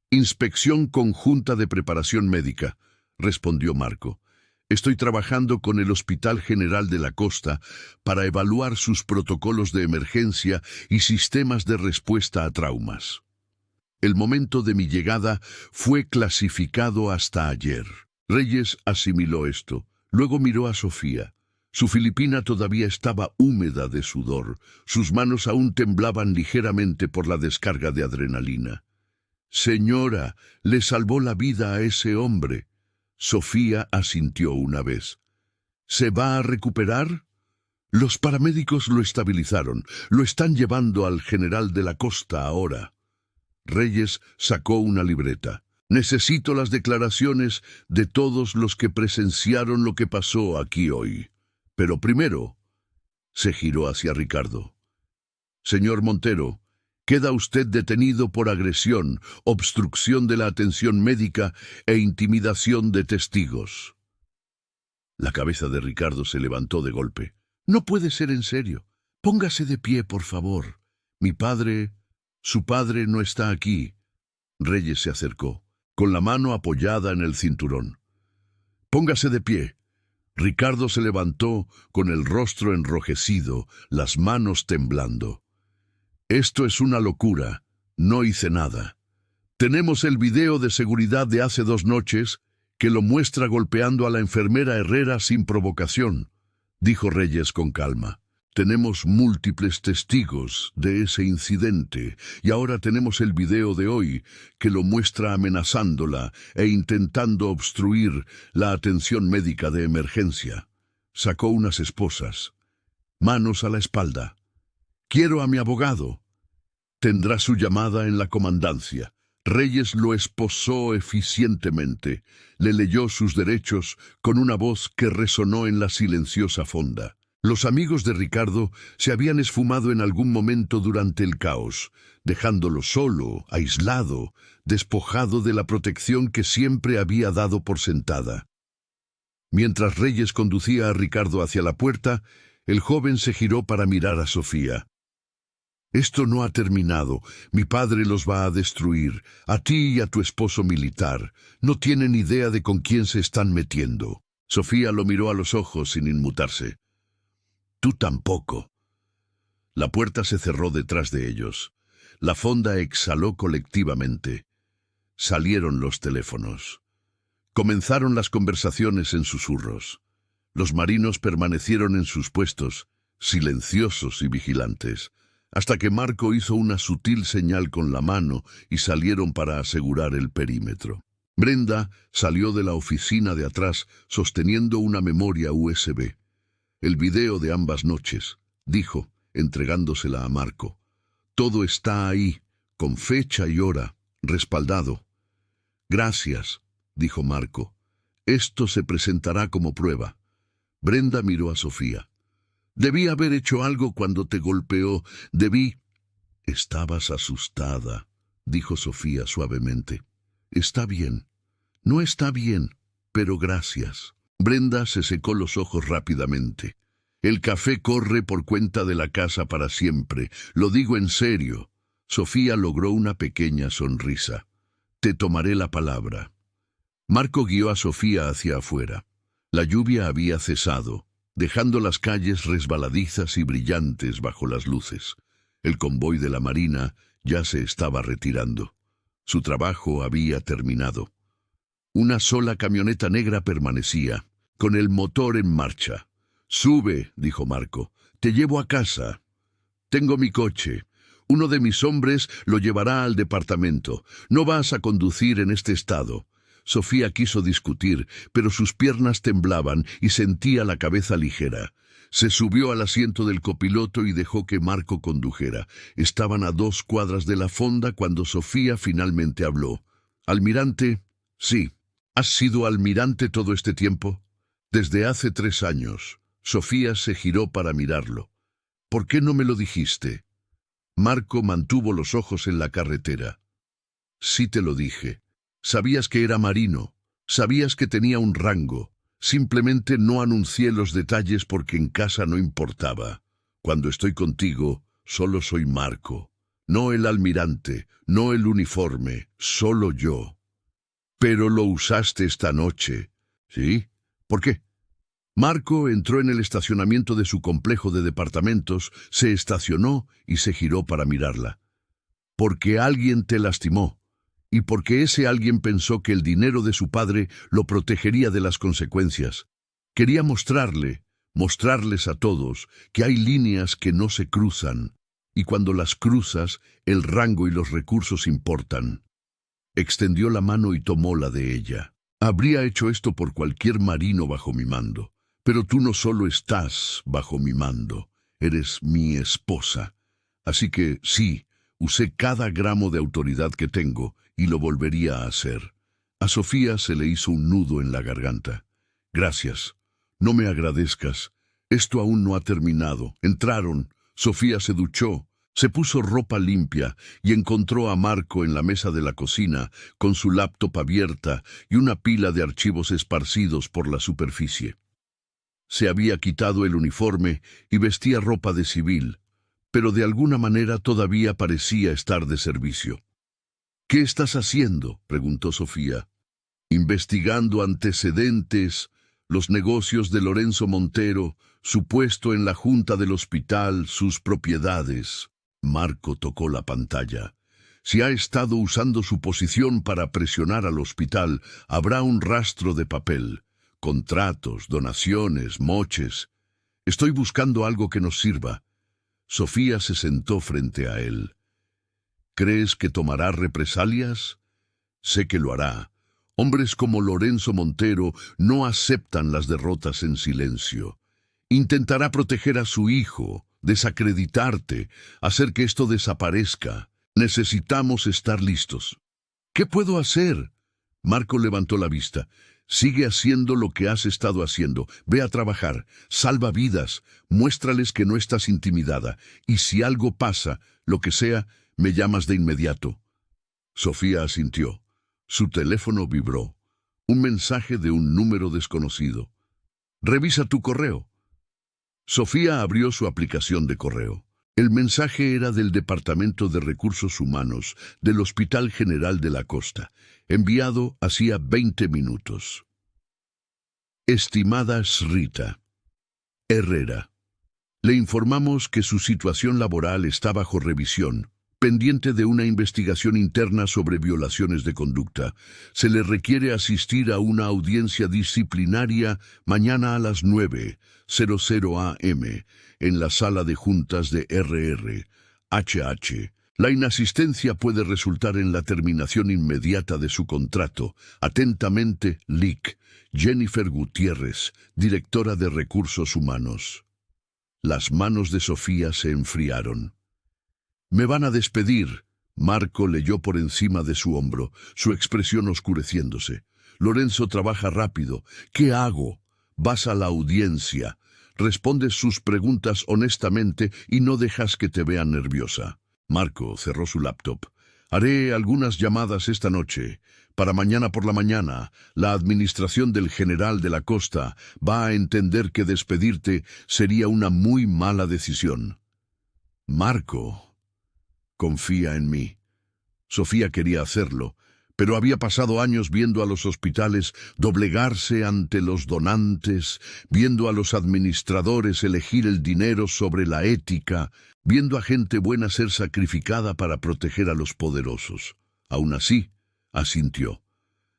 «Inspección conjunta de preparación médica», respondió Marco. «Estoy trabajando con el Hospital General de la Costa para evaluar sus protocolos de emergencia y sistemas de respuesta a traumas. El momento de mi llegada fue clasificado hasta ayer. Reyes asimiló esto. Luego miró a Sofía. Su filipina todavía estaba húmeda de sudor. Sus manos aún temblaban ligeramente por la descarga de adrenalina. «Señora, le salvó la vida a ese hombre». Sofía asintió una vez. «¿Se va a recuperar?» Los paramédicos lo estabilizaron. Lo están llevando al general de la costa ahora. Reyes sacó una libreta. «Necesito las declaraciones de todos los que presenciaron lo que pasó aquí hoy. Pero primero», se giró hacia Ricardo. «Señor Montero, queda usted detenido por agresión, obstrucción de la atención médica e intimidación de testigos». La cabeza de Ricardo se levantó de golpe. «No puede ser en serio. Póngase de pie, por favor. Mi padre, su padre no está aquí». Reyes se acercó, con la mano apoyada en el cinturón. «Póngase de pie». Ricardo se levantó con el rostro enrojecido, las manos temblando. «Esto es una locura. No hice nada. Tenemos el video de seguridad de hace 2 noches que lo muestra golpeando a la enfermera Herrera sin provocación», dijo Reyes con calma. «Tenemos múltiples testigos de ese incidente y ahora tenemos el video de hoy que lo muestra amenazándola e intentando obstruir la atención médica de emergencia». Sacó unas esposas. Manos a la espalda. «Quiero a mi abogado». «Tendrá su llamada en la comandancia». Reyes lo esposó eficientemente. Le leyó sus derechos con una voz que resonó en la silenciosa fonda. Los amigos de Ricardo se habían esfumado en algún momento durante el caos, dejándolo solo, aislado, despojado de la protección que siempre había dado por sentada. Mientras Reyes conducía a Ricardo hacia la puerta, el joven se giró para mirar a Sofía. «Esto no ha terminado. Mi padre los va a destruir, a ti y a tu esposo militar. No tienen idea de con quién se están metiendo». Sofía lo miró a los ojos sin inmutarse. «Tú tampoco». La puerta se cerró detrás de ellos. La fonda exhaló colectivamente. Salieron los teléfonos. Comenzaron las conversaciones en susurros. Los marinos permanecieron en sus puestos, silenciosos y vigilantes, hasta que Marco hizo una sutil señal con la mano y salieron para asegurar el perímetro. Brenda salió de la oficina de atrás sosteniendo una memoria USB. «El video de ambas noches», dijo, entregándosela a Marco. «Todo está ahí, con fecha y hora, respaldado». «Gracias», dijo Marco. «Esto se presentará como prueba». Brenda miró a Sofía. «Debí haber hecho algo cuando te golpeó. Debí...» «Estabas asustada», dijo Sofía suavemente. «Está bien. No está bien, pero gracias». Brenda se secó los ojos rápidamente. «El café corre por cuenta de la casa para siempre. Lo digo en serio». Sofía logró una pequeña sonrisa. «Te tomaré la palabra». Marco guió a Sofía hacia afuera. La lluvia había cesado, dejando las calles resbaladizas y brillantes bajo las luces. El convoy de la Marina ya se estaba retirando. Su trabajo había terminado. Una sola camioneta negra permanecía, con el motor en marcha. «Sube», dijo Marco. «Te llevo a casa». «Tengo mi coche. Uno de mis hombres lo llevará al departamento. No vas a conducir en este estado». Sofía quiso discutir, pero sus piernas temblaban y sentía la cabeza ligera. Se subió al asiento del copiloto y dejó que Marco condujera. Estaban a 2 cuadras de la fonda cuando Sofía finalmente habló. «Almirante, sí. ¿Has sido almirante todo este tiempo?» «Desde hace 3 años». Sofía se giró para mirarlo. «¿Por qué no me lo dijiste?» Marco mantuvo los ojos en la carretera. «Sí te lo dije. Sabías que era marino, sabías que tenía un rango. Simplemente no anuncié los detalles porque en casa no importaba. Cuando estoy contigo, solo soy Marco. No el almirante, no el uniforme, solo yo». «Pero lo usaste esta noche». «¿Sí? ¿Por qué?» Marco entró en el estacionamiento de su complejo de departamentos, se estacionó y se giró para mirarla. «Porque alguien te lastimó. y porque ese alguien pensó que el dinero de su padre lo protegería de las consecuencias. Quería mostrarles a todos que hay líneas que no se cruzan, y cuando las cruzas, el rango y los recursos importan. Extendió la mano y tomó la de ella. Habría hecho esto por cualquier marino bajo mi mando, pero tú no solo estás bajo mi mando, eres mi esposa. Así que sí, usé cada gramo de autoridad que tengo y lo volvería a hacer. A Sofía se le hizo un nudo en la garganta. Gracias. No me agradezcas. Esto aún no ha terminado. Entraron. Sofía se duchó, se puso ropa limpia y encontró a Marco en la mesa de la cocina con su laptop abierta y una pila de archivos esparcidos por la superficie. Se había quitado el uniforme y vestía ropa de civil, pero de alguna manera todavía parecía estar de servicio. ¿Qué estás haciendo?, preguntó Sofía. Investigando antecedentes, los negocios de Lorenzo Montero, su puesto en la junta del hospital, sus propiedades. Marco tocó la pantalla. Si ha estado usando su posición para presionar al hospital, habrá un rastro de papel. Contratos, donaciones, moches. Estoy buscando algo que nos sirva. Sofía se sentó frente a él. ¿Crees que tomará represalias? Sé que lo hará. Hombres como Lorenzo Montero no aceptan las derrotas en silencio. Intentará proteger a su hijo, desacreditarte, hacer que esto desaparezca. Necesitamos estar listos. ¿Qué puedo hacer? Marco levantó la vista. Sigue haciendo lo que has estado haciendo. Ve a trabajar, salva vidas, muéstrales que no estás intimidada. Y si algo pasa, lo que sea, me llamas de inmediato. Sofía asintió. Su teléfono vibró. Un mensaje de un número desconocido. Revisa tu correo. Sofía abrió su aplicación de correo. El mensaje era del Departamento de Recursos Humanos del Hospital General de la Costa, enviado hacía 20 minutos. Estimada Srita Herrera, le informamos que su situación laboral está bajo revisión, pendiente de una investigación interna sobre violaciones de conducta. Se le requiere asistir a una audiencia disciplinaria mañana a las 9:00 a.m. en la sala de juntas de RR-HH. La inasistencia puede resultar en la terminación inmediata de su contrato. Atentamente, Lic. Jennifer Gutiérrez, directora de Recursos Humanos. Las manos de Sofía se enfriaron. «Me van a despedir». Marco leyó por encima de su hombro, su expresión oscureciéndose. «Lorenzo trabaja rápido. ¿Qué hago?» «Vas a la audiencia. Respondes sus preguntas honestamente y no dejas que te vean nerviosa». Marco cerró su laptop. «Haré algunas llamadas esta noche. Para mañana por la mañana, la administración del General de la Costa va a entender que despedirte sería una muy mala decisión». «Marco, confía en mí». Sofía quería hacerlo, pero había pasado años viendo a los hospitales doblegarse ante los donantes, viendo a los administradores elegir el dinero sobre la ética, viendo a gente buena ser sacrificada para proteger a los poderosos. Aún así, asintió.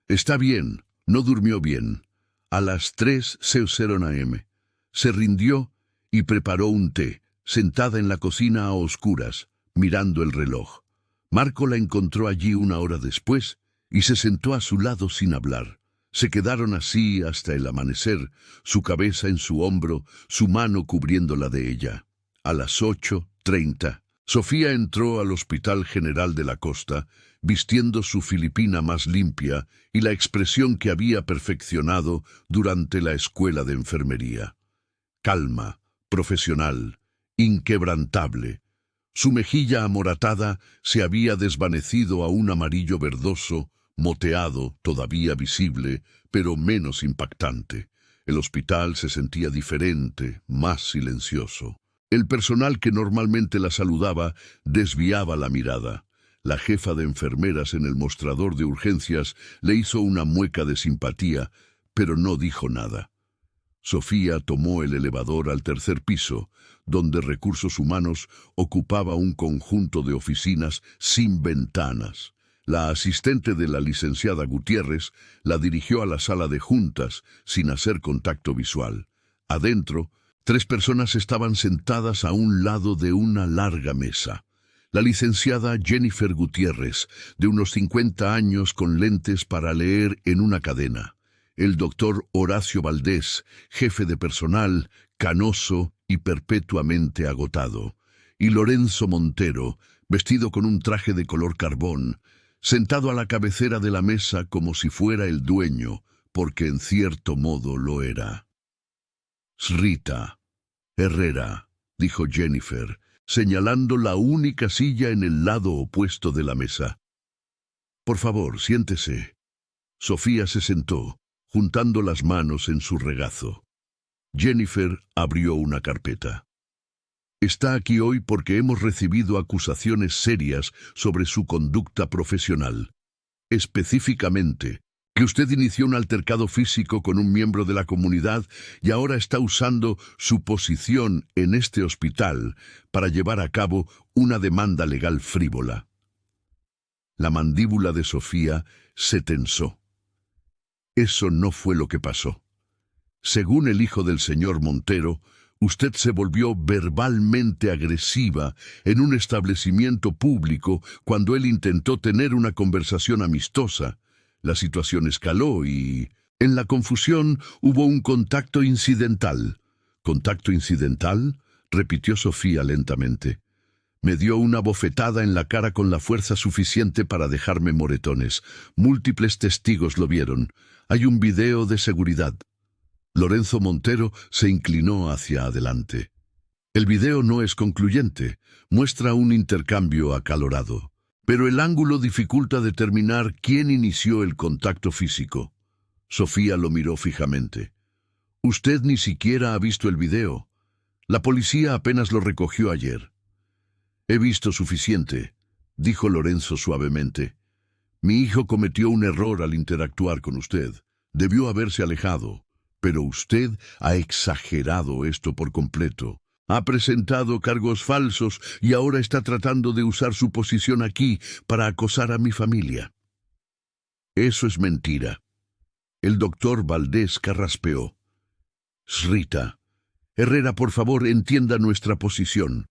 «Está bien», no durmió bien. A las 3:00 a.m. Se rindió y preparó un té, sentada en la cocina a oscuras, mirando el reloj. Marco la encontró allí una hora después y se sentó a su lado sin hablar. Se quedaron así hasta el amanecer, su cabeza en su hombro, su mano cubriéndola de ella. A las 8:30, Sofía entró al Hospital General de la Costa, vistiendo su filipina más limpia y la expresión que había perfeccionado durante la escuela de enfermería. Calma, profesional, inquebrantable. Su mejilla amoratada se había desvanecido a un amarillo verdoso, moteado, todavía visible, pero menos impactante. El hospital se sentía diferente, más silencioso. El personal que normalmente la saludaba desviaba la mirada. La jefa de enfermeras en el mostrador de urgencias le hizo una mueca de simpatía, pero no dijo nada. Sofía tomó el elevador al tercer piso, donde Recursos Humanos ocupaba un conjunto de oficinas sin ventanas. La asistente de la licenciada Gutiérrez la dirigió a la sala de juntas sin hacer contacto visual. Adentro, 3 personas estaban sentadas a un lado de una larga mesa. La licenciada Jennifer Gutiérrez, de unos 50 años con lentes para leer en una cadena. El doctor Horacio Valdés, jefe de personal, canoso y perpetuamente agotado. Y Lorenzo Montero, vestido con un traje de color carbón, sentado a la cabecera de la mesa como si fuera el dueño, porque en cierto modo lo era. «Srita, Herrera», dijo Jennifer, señalando la única silla en el lado opuesto de la mesa. «Por favor, siéntese». Sofía se sentó, juntando las manos en su regazo. Jennifer abrió una carpeta. «Está aquí hoy porque hemos recibido acusaciones serias sobre su conducta profesional. Específicamente, que usted inició un altercado físico con un miembro de la comunidad y ahora está usando su posición en este hospital para llevar a cabo una demanda legal frívola». La mandíbula de Sofía se tensó. Eso no fue lo que pasó. Según el hijo del señor Montero, usted se volvió verbalmente agresiva en un establecimiento público cuando él intentó tener una conversación amistosa. La situación escaló y, en la confusión, hubo un contacto incidental. ¿Contacto incidental?, repitió Sofía lentamente. Me dio una bofetada en la cara con la fuerza suficiente para dejarme moretones. Múltiples testigos lo vieron. Hay un video de seguridad. Lorenzo Montero se inclinó hacia adelante. El video no es concluyente, muestra un intercambio acalorado, pero el ángulo dificulta determinar quién inició el contacto físico. Sofía lo miró fijamente. Usted ni siquiera ha visto el video. La policía apenas lo recogió ayer. He visto suficiente, dijo Lorenzo suavemente. Mi hijo cometió un error al interactuar con usted. Debió haberse alejado. Pero usted ha exagerado esto por completo. Ha presentado cargos falsos y ahora está tratando de usar su posición aquí para acosar a mi familia. Eso es mentira. El doctor Valdés carraspeó. Srita, Herrera, por favor, entienda nuestra posición.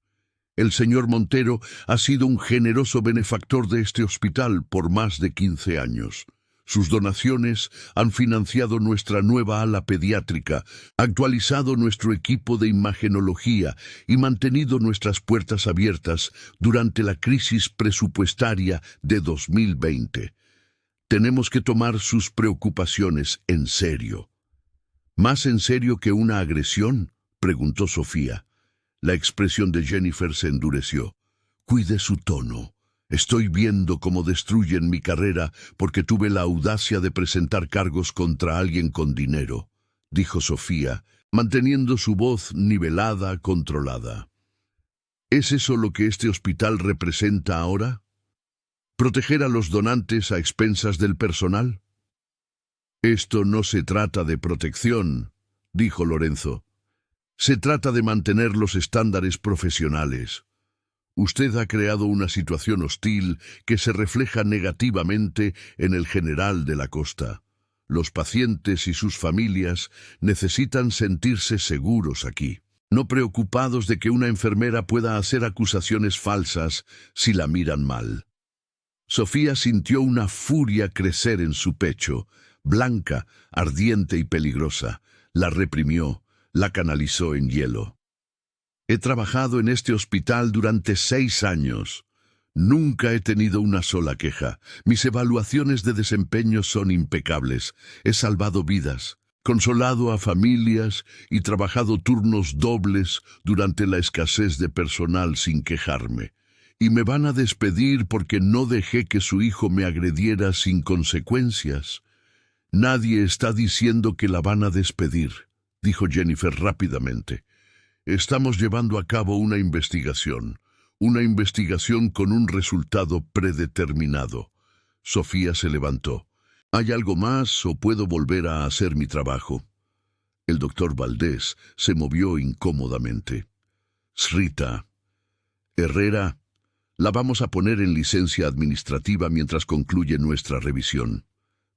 El señor Montero ha sido un generoso benefactor de este hospital por más de 15 años. Sus donaciones han financiado nuestra nueva ala pediátrica, actualizado nuestro equipo de imagenología y mantenido nuestras puertas abiertas durante la crisis presupuestaria de 2020. Tenemos que tomar sus preocupaciones en serio. ¿Más en serio que una agresión?, preguntó Sofía. La expresión de Jennifer se endureció. Cuide su tono. Estoy viendo cómo destruyen mi carrera porque tuve la audacia de presentar cargos contra alguien con dinero, dijo Sofía, manteniendo su voz nivelada, controlada. ¿Es eso lo que este hospital representa ahora? ¿Proteger a los donantes a expensas del personal? Esto no se trata de protección, dijo Lorenzo. Se trata de mantener los estándares profesionales. Usted ha creado una situación hostil que se refleja negativamente en el general de la costa. Los pacientes y sus familias necesitan sentirse seguros aquí, no preocupados de que una enfermera pueda hacer acusaciones falsas si la miran mal. Sofía sintió una furia crecer en su pecho, blanca, ardiente y peligrosa. La reprimió, la canalizó en hielo. He trabajado en este hospital durante 6 años. Nunca he tenido una sola queja. Mis evaluaciones de desempeño son impecables. He salvado vidas, consolado a familias y trabajado turnos dobles durante la escasez de personal sin quejarme. Y me van a despedir porque no dejé que su hijo me agrediera sin consecuencias. Nadie está diciendo que la van a despedir, dijo Jennifer rápidamente. Estamos llevando a cabo una investigación con un resultado predeterminado. Sofía se levantó. ¿Hay algo más o puedo volver a hacer mi trabajo? El doctor Valdés se movió incómodamente. Srita, Herrera, La vamos a poner en licencia administrativa mientras concluye nuestra revisión.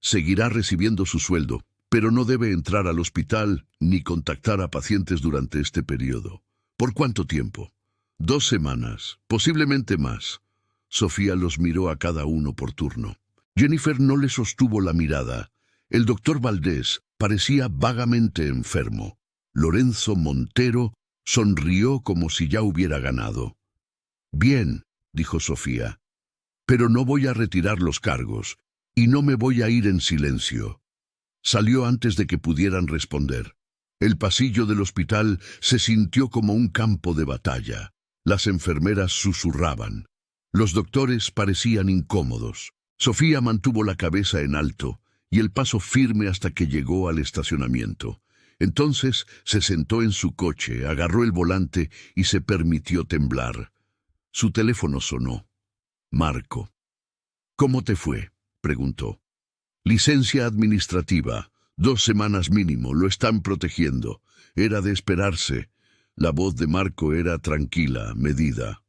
Seguirá recibiendo su sueldo, pero no debe entrar al hospital ni contactar a pacientes durante este periodo. ¿Por cuánto tiempo? 2 semanas, posiblemente más. Sofía los miró a cada uno por turno. Jennifer no le sostuvo la mirada. El doctor Valdés parecía vagamente enfermo. Lorenzo Montero sonrió como si ya hubiera ganado. «Bien», dijo Sofía, «pero no voy a retirar los cargos y no me voy a ir en silencio». Salió antes de que pudieran responder. El pasillo del hospital se sintió como un campo de batalla. Las enfermeras susurraban. Los doctores parecían incómodos. Sofía mantuvo la cabeza en alto y el paso firme hasta que llegó al estacionamiento. Entonces se sentó en su coche, agarró el volante y se permitió temblar. Su teléfono sonó. Marco. «¿Cómo te fue?», preguntó. «Licencia administrativa. 2 semanas mínimo, lo están protegiendo». Era de esperarse. La voz de Marco era tranquila, medida.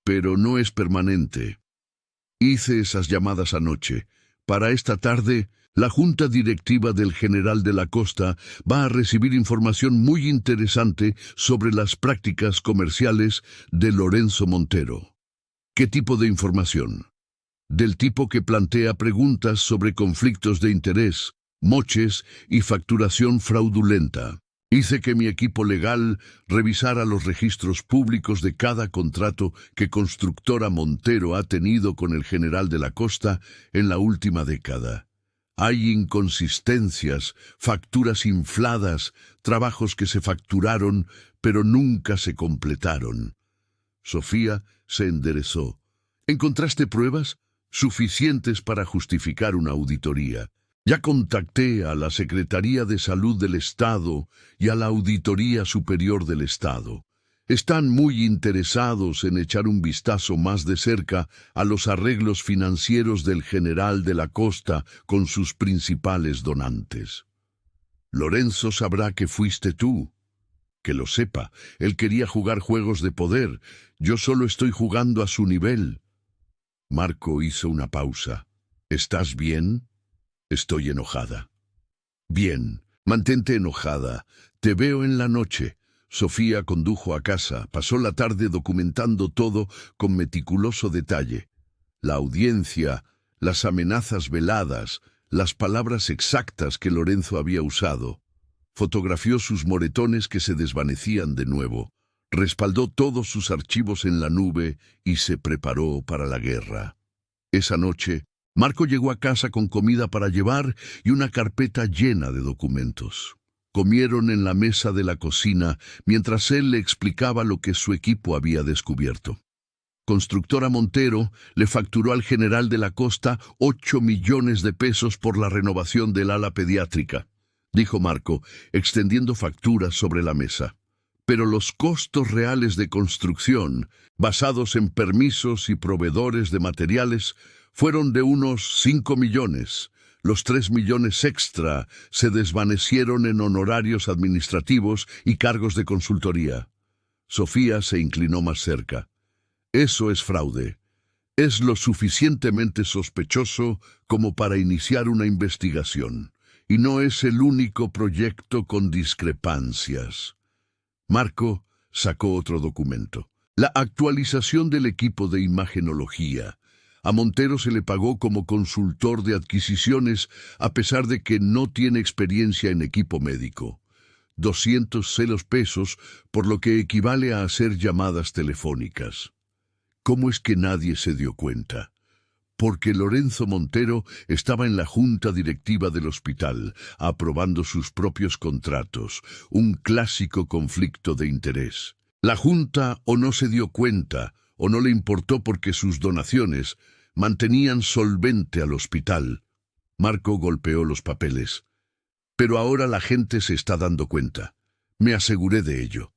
«Pero no es permanente. Hice esas llamadas anoche. Para esta tarde, la Junta Directiva del General de la Costa va a recibir información muy interesante sobre las prácticas comerciales de Lorenzo Montero». «¿Qué tipo de información?». «Del tipo que plantea preguntas sobre conflictos de interés, moches y facturación fraudulenta. Hice que mi equipo legal revisara los registros públicos de cada contrato que Constructora Montero ha tenido con el General de la Costa en la última década. Hay inconsistencias, facturas infladas, trabajos que se facturaron pero nunca se completaron». Sofía se enderezó. «¿Encontraste pruebas suficientes para justificar una auditoría? Ya contacté a la Secretaría de Salud del Estado y a la Auditoría Superior del Estado. Están muy interesados en echar un vistazo más de cerca a los arreglos financieros del General de la Costa con sus principales donantes». «Lorenzo sabrá que fuiste tú». «Que lo sepa, él quería jugar juegos de poder. Yo solo estoy jugando a su nivel». Marco hizo una pausa. «¿Estás bien?». «Estoy enojada». «Bien, mantente enojada. Te veo en la noche». Sofía condujo a casa, pasó la tarde documentando todo con meticuloso detalle. La audiencia, las amenazas veladas, las palabras exactas que Lorenzo había usado. Fotografió sus moretones que se desvanecían de nuevo. Respaldó todos sus archivos en la nube y se preparó para la guerra. Esa noche, Marco llegó a casa con comida para llevar y una carpeta llena de documentos. Comieron en la mesa de la cocina mientras él le explicaba lo que su equipo había descubierto. Constructora Montero le facturó al General de la Costa 8 millones de pesos por la renovación del ala pediátrica, dijo Marco, extendiendo facturas sobre la mesa. Pero los costos reales de construcción, basados en permisos y proveedores de materiales, fueron de unos 5 millones. Los 3 millones extra se desvanecieron en honorarios administrativos y cargos de consultoría. Sofía se inclinó más cerca. «Eso es fraude. Es lo suficientemente sospechoso como para iniciar una investigación. Y no es el único proyecto con discrepancias». Marco sacó otro documento. La actualización del equipo de imagenología. A Montero se le pagó como consultor de adquisiciones a pesar de que no tiene experiencia en equipo médico. 200 pesos, por lo que equivale a hacer llamadas telefónicas. ¿Cómo es que nadie se dio cuenta? Porque Lorenzo Montero estaba en la junta directiva del hospital, aprobando sus propios contratos, un clásico conflicto de interés. La junta o no se dio cuenta, o no le importó porque sus donaciones mantenían solvente al hospital. Marco golpeó los papeles. Pero ahora la gente se está dando cuenta. Me aseguré de ello.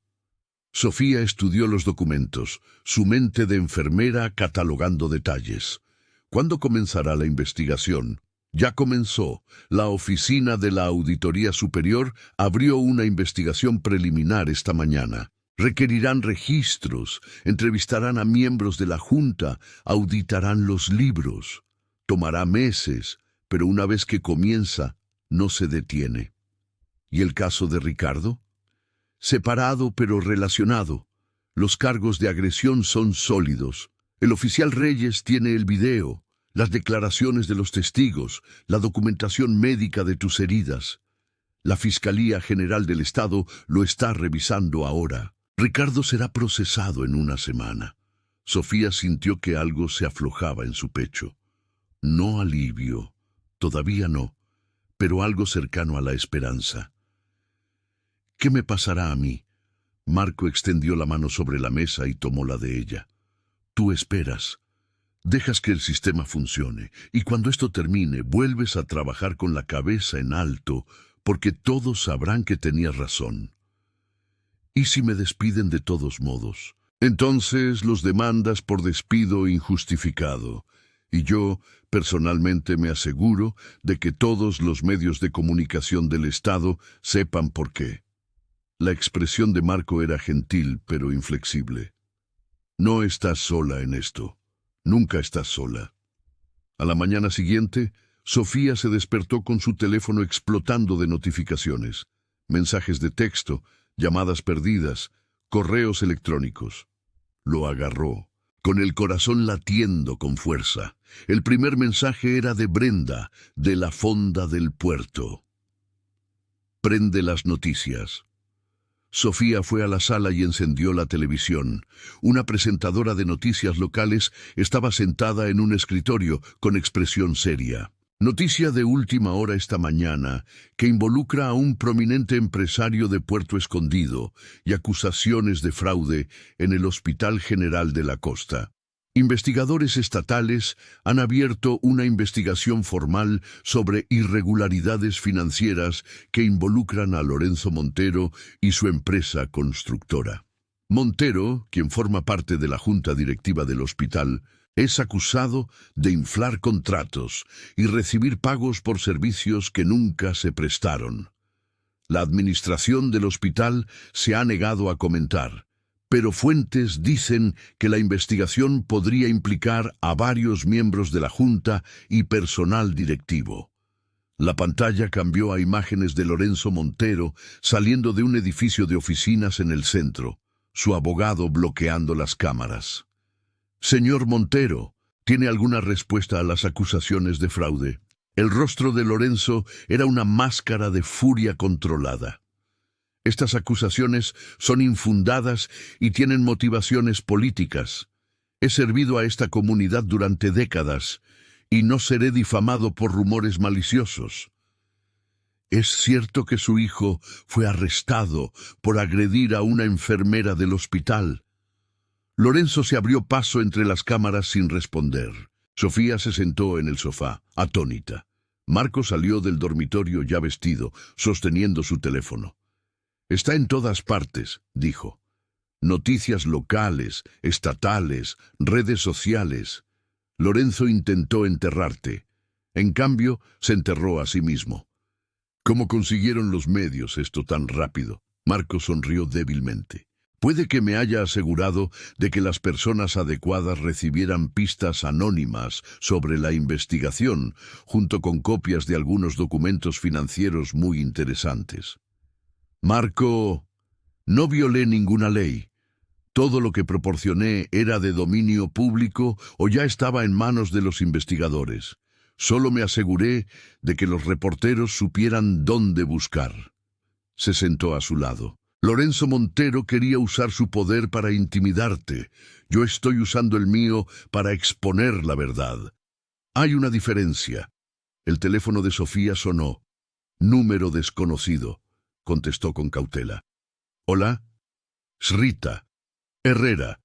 Sofía estudió los documentos, su mente de enfermera catalogando detalles. ¿Cuándo comenzará la investigación? Ya comenzó. La oficina de la Auditoría Superior abrió una investigación preliminar esta mañana. Requerirán registros, entrevistarán a miembros de la Junta, auditarán los libros. Tomará meses, pero una vez que comienza, no se detiene. ¿Y el caso de Ricardo? Separado pero relacionado. Los cargos de agresión son sólidos. El oficial Reyes tiene el video, las declaraciones de los testigos, la documentación médica de tus heridas. La Fiscalía General del Estado lo está revisando ahora. Ricardo será procesado en una semana. Sofía sintió que algo se aflojaba en su pecho. No alivio, todavía no, pero algo cercano a la esperanza. ¿Qué me pasará a mí? Marco extendió la mano sobre la mesa y tomó la de ella. Tú esperas. Dejas que el sistema funcione, y cuando esto termine, vuelves a trabajar con la cabeza en alto, porque todos sabrán que tenías razón. ¿Y si me despiden de todos modos? Entonces los demandas por despido injustificado. Y yo, personalmente, me aseguro de que todos los medios de comunicación del Estado sepan por qué. La expresión de Marco era gentil, pero inflexible. No estás sola en esto. Nunca estás sola. A la mañana siguiente, Sofía se despertó con su teléfono explotando de notificaciones, mensajes de texto, llamadas perdidas, correos electrónicos. Lo agarró, con el corazón latiendo con fuerza. El primer mensaje era de Brenda, de la fonda del puerto. Prende las noticias. Sofía fue a la sala y encendió la televisión. Una presentadora de noticias locales estaba sentada en un escritorio con expresión seria. Noticia de última hora esta mañana que involucra a un prominente empresario de Puerto Escondido y acusaciones de fraude en el Hospital General de la Costa. Investigadores estatales han abierto una investigación formal sobre irregularidades financieras que involucran a Lorenzo Montero y su empresa constructora. Montero, quien forma parte de la junta directiva del hospital, es acusado de inflar contratos y recibir pagos por servicios que nunca se prestaron. La administración del hospital se ha negado a comentar, pero fuentes dicen que la investigación podría implicar a varios miembros de la Junta y personal directivo. La pantalla cambió a imágenes de Lorenzo Montero saliendo de un edificio de oficinas en el centro, su abogado bloqueando las cámaras. Señor Montero, ¿tiene alguna respuesta a las acusaciones de fraude? El rostro de Lorenzo era una máscara de furia controlada. Estas acusaciones son infundadas y tienen motivaciones políticas. He servido a esta comunidad durante décadas y no seré difamado por rumores maliciosos. ¿Es cierto que su hijo fue arrestado por agredir a una enfermera del hospital? Lorenzo se abrió paso entre las cámaras sin responder. Sofía se sentó en el sofá, atónita. Marco salió del dormitorio ya vestido, sosteniendo su teléfono. Está en todas partes, dijo. Noticias locales, estatales, redes sociales. Lorenzo intentó enterrarte. En cambio, se enterró a sí mismo. ¿Cómo consiguieron los medios esto tan rápido? Marco sonrió débilmente. Puede que me haya asegurado de que las personas adecuadas recibieran pistas anónimas sobre la investigación, junto con copias de algunos documentos financieros muy interesantes. Marco, no violé ninguna ley. Todo lo que proporcioné era de dominio público o ya estaba en manos de los investigadores. Solo me aseguré de que los reporteros supieran dónde buscar. Se sentó a su lado. Lorenzo Montero quería usar su poder para intimidarte. Yo estoy usando el mío para exponer la verdad. Hay una diferencia. El teléfono de Sofía sonó. Número desconocido, contestó con cautela. Hola. Srita. Herrera.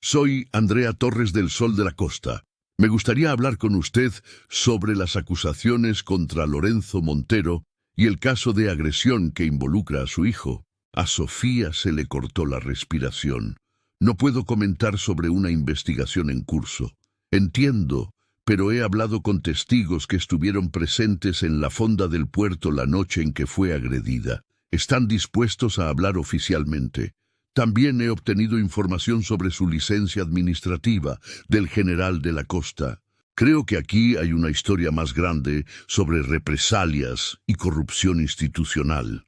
Soy Andrea Torres del Sol de la Costa. Me gustaría hablar con usted sobre las acusaciones contra Lorenzo Montero y el caso de agresión que involucra a su hijo. A Sofía se le cortó la respiración. No puedo comentar sobre una investigación en curso. Entiendo, pero he hablado con testigos que estuvieron presentes en la fonda del puerto la noche en que fue agredida. Están dispuestos a hablar oficialmente. También he obtenido información sobre su licencia administrativa del general de la Costa. Creo que aquí hay una historia más grande sobre represalias y corrupción institucional.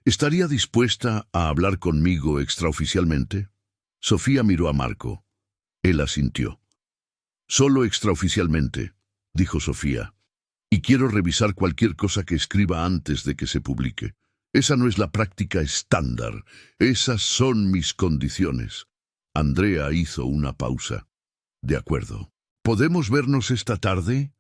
¿Estaría dispuesta a hablar conmigo extraoficialmente? Sofía miró a Marco. Él asintió. Solo extraoficialmente, dijo Sofía. Y quiero revisar cualquier cosa que escriba antes de que se publique. Esa no es la práctica estándar. Esas son mis condiciones. Andrea hizo una pausa. De acuerdo. ¿Podemos vernos esta tarde?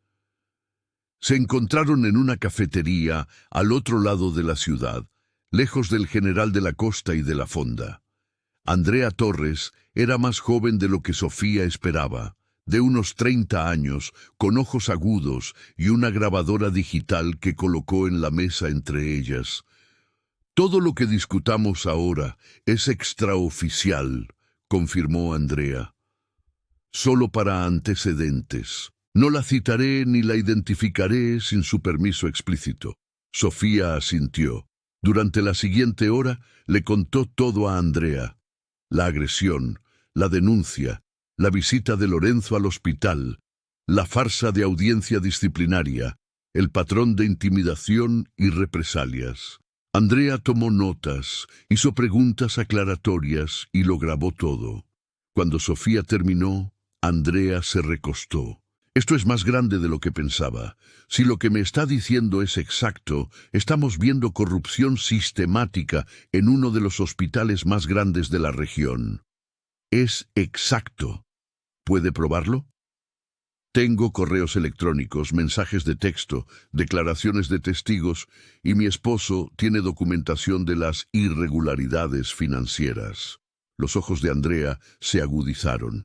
Se encontraron en una cafetería al otro lado de la ciudad, lejos del general de la Costa y de la Fonda. Andrea Torres era más joven de lo que Sofía esperaba, de unos 30 años, con ojos agudos y una grabadora digital que colocó en la mesa entre ellas. Todo lo que discutamos ahora es extraoficial, confirmó Andrea. Solo para antecedentes. No la citaré ni la identificaré sin su permiso explícito. Sofía asintió. Durante la siguiente hora le contó todo a Andrea. La agresión, la denuncia, la visita de Lorenzo al hospital, la farsa de audiencia disciplinaria, el patrón de intimidación y represalias. Andrea tomó notas, hizo preguntas aclaratorias y lo grabó todo. Cuando Sofía terminó, Andrea se recostó. Esto es más grande de lo que pensaba. Si lo que me está diciendo es exacto, estamos viendo corrupción sistemática en uno de los hospitales más grandes de la región. Es exacto. ¿Puede probarlo? Tengo correos electrónicos, mensajes de texto, declaraciones de testigos, y mi esposo tiene documentación de las irregularidades financieras. Los ojos de Andrea se agudizaron.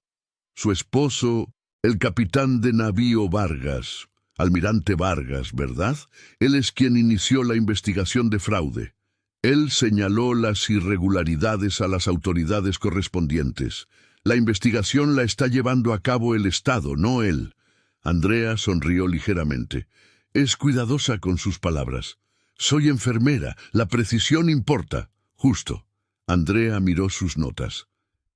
Su esposo, el capitán de navío Vargas, almirante Vargas, ¿verdad? Él es quien inició la investigación de fraude. Él señaló las irregularidades a las autoridades correspondientes. La investigación la está llevando a cabo el Estado, no él. Andrea sonrió ligeramente. Es cuidadosa con sus palabras. Soy enfermera, la precisión importa. Justo. Andrea miró sus notas.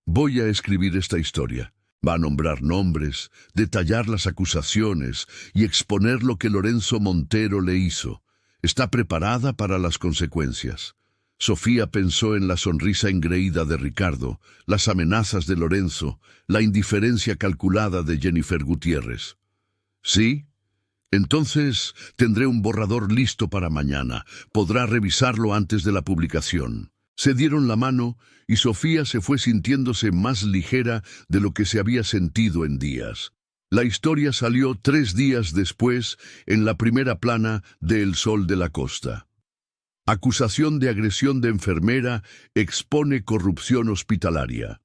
Voy a escribir esta historia. Va a nombrar nombres, detallar las acusaciones y exponer lo que Lorenzo Montero le hizo. Está preparada para las consecuencias. Sofía pensó en la sonrisa engreída de Ricardo, las amenazas de Lorenzo, la indiferencia calculada de Jennifer Gutiérrez. ¿Sí? Entonces tendré un borrador listo para mañana. Podrá revisarlo antes de la publicación. Se dieron la mano y Sofía se fue sintiéndose más ligera de lo que se había sentido en días. La historia salió 3 días después en la primera plana de El Sol de la Costa. Acusación de agresión de enfermera expone corrupción hospitalaria.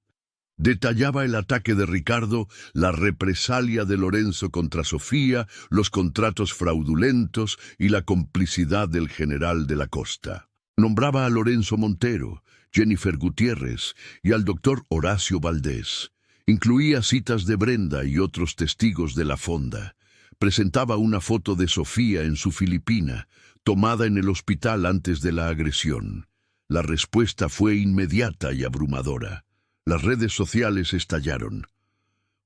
Detallaba el ataque de Ricardo, la represalia de Lorenzo contra Sofía, los contratos fraudulentos y la complicidad del general de la Costa. Nombraba a Lorenzo Montero, Jennifer Gutiérrez y al doctor Horacio Valdés. Incluía citas de Brenda y otros testigos de la Fonda. Presentaba una foto de Sofía en su Filipina, tomada en el hospital antes de la agresión. La respuesta fue inmediata y abrumadora. Las redes sociales estallaron.